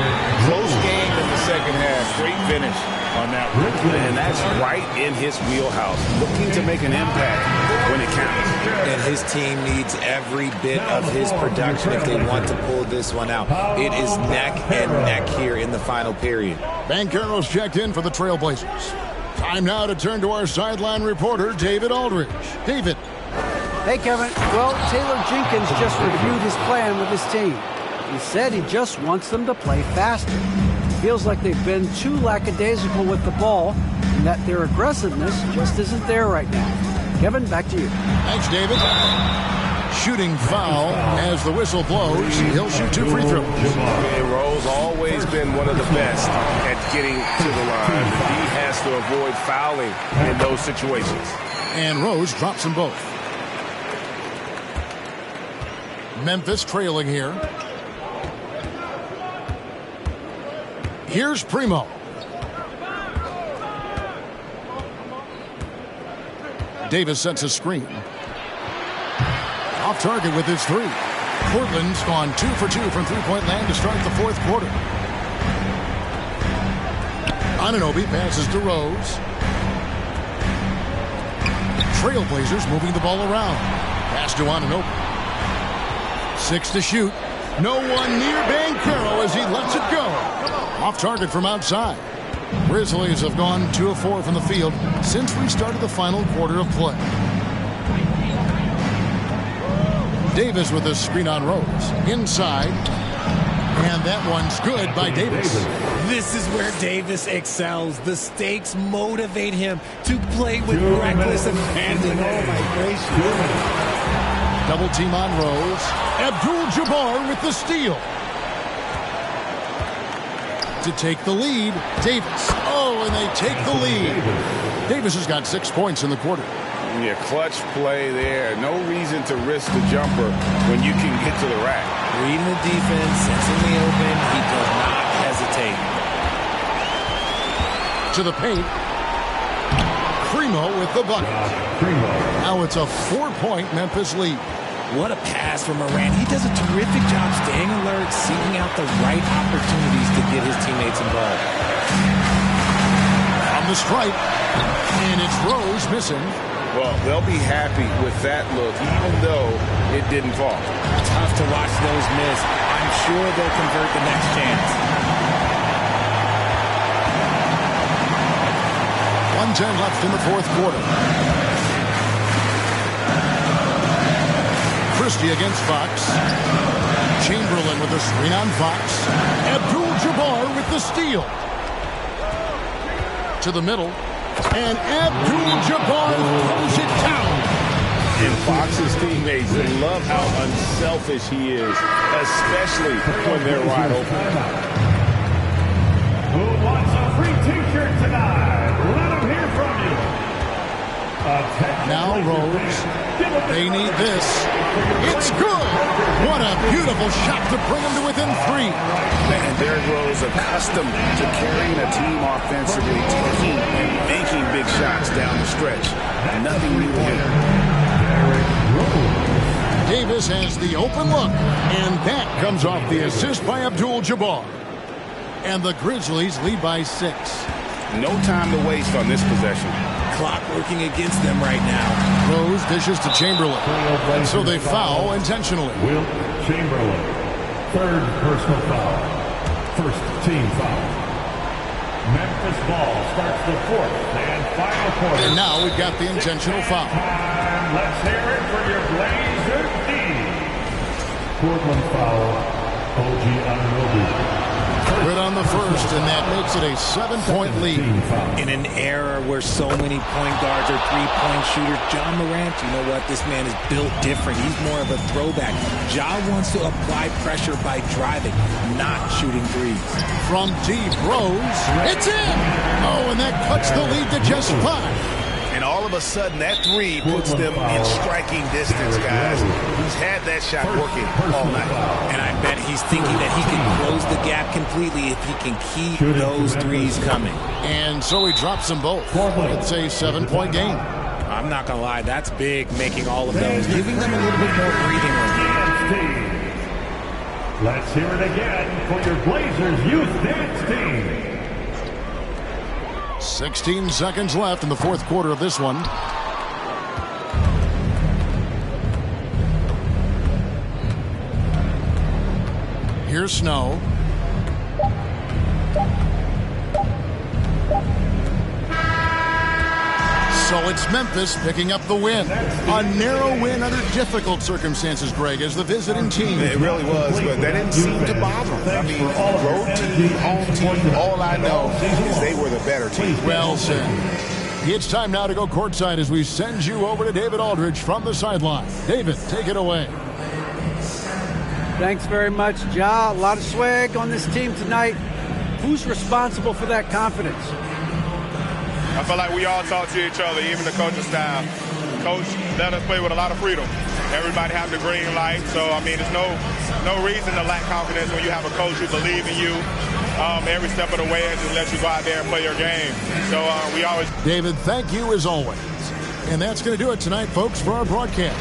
Close game in the second half. Great finish on that one. And that's right in his wheelhouse. Looking to make an impact when it counts. And his team needs every bit of his production if they want to pull this one out. It is neck and neck here in the final period. Banchero's checked in for the Trailblazers. Time now to turn to our sideline reporter, David Aldridge. David. Hey, Kevin. Well, Taylor Jenkins just reviewed his plan with his team. He said he just wants them to play faster. Feels like they've been too lackadaisical with the ball and that their aggressiveness just isn't there right now. Kevin, back to you. Thanks, David. Shooting foul as the whistle blows. He'll shoot 2 free throws. Rose always been one of the best at getting to the line. He has to avoid fouling in those situations. And Rose drops them both. Memphis trailing here. Here's Primo. Davis sets a screen. Off target with his 3. Portland's gone 2 for 2 from three-point land to start the fourth quarter. Anunoby passes to Rose. Trailblazers moving the ball around. Pass to Anunoby. 6 to shoot. No one near Banchero as he lets it go. Off target from outside. Grizzlies have gone 2 of 4 from the field since we started the final quarter of play. Davis with a screen on Rose. Inside. And that one's good by Davis. This is where Davis excels. The stakes motivate him to play with reckless abandon. Oh, my gracious. Double team on Rose. Abdul-Jabbar with the steal. To take the lead, Davis. Oh, and they take the lead. Davis has got 6 points in the quarter. Yeah, clutch play there. No reason to risk the jumper when you can get to the rack. Reading the defense, it's in the open. He does not hesitate. To the paint. Primo with the bucket. Now it's a 4-point Memphis lead. What a pass from Morant. He does a terrific job staying alert, seeking out the right opportunities to get his teammates involved. On the strike. And it's Rose missing. Well, they'll be happy with that look, even though it didn't fall. Tough to watch those miss. I'm sure they'll convert the next chance. 1:10 left in the fourth quarter. Christie against Fox. Chamberlain with a screen on Fox. Abdul-Jabbar with the steal. To the middle. And Abdul-Jabbar throws it down. And Fox's teammates, they love how unselfish he is, especially when they're wide open. Who wants a free t-shirt tonight? Let them hear from you. Now Rose. They need this. It's good. What a beautiful shot to bring them to within 3. And Derrick Rose, accustomed to carrying a team offensively, taking and making big shots down the stretch. Nothing new here. Davis has the open look, and that comes off the assist by Abdul-Jabbar. And the Grizzlies lead by 6. No time to waste on this possession. Clock working against them right now. Rose dishes to Chamberlain. And so they foul intentionally. Wilt Chamberlain, third personal foul. First team foul. Memphis ball starts the fourth and final quarter. And now we've got the intentional foul. Let's hear it for your Blazer D. Portland foul, OG Anunoby. Good on the first, and that makes it a 7-point lead. In an era where so many point guards are three-point shooters, Ja Morant, you know what? This man is built different. He's more of a throwback. Ja wants to apply pressure by driving, not shooting threes. From deep, Rose, it's in! Oh, and that cuts the lead to just 5. And all of a sudden, that three puts them in striking distance, guys. He's had that shot working all night. And I bet he's thinking that he can close the gap completely if he can keep those threes coming. And so he drops them both. It's a 7-point game. I'm not going to lie, that's big, making all of those, giving them a little bit more breathing room. Let's hear it again for your Blazers youth dance team. 16 seconds left in the fourth quarter of this one. Here's Snow. So it's Memphis picking up the win. A narrow win under difficult circumstances, Greg, as the visiting team. It really was, but that didn't seem to bother them. I mean, road team, home team, all I know is they were the better team. Well said. It's time now to go courtside as we send you over to David Aldridge from the sideline. David, take it away. Thanks very much, Ja. A lot of swag on this team tonight. Who's responsible for that confidence? I feel like we all talk to each other, even the coaching staff. Coach let us play with a lot of freedom. Everybody have the green light, so I mean, there's no reason to lack confidence when you have a coach who believes in you every step of the way and just lets you go out there and play your game. So we always. David, thank you as always. And that's going to do it tonight, folks, for our broadcast.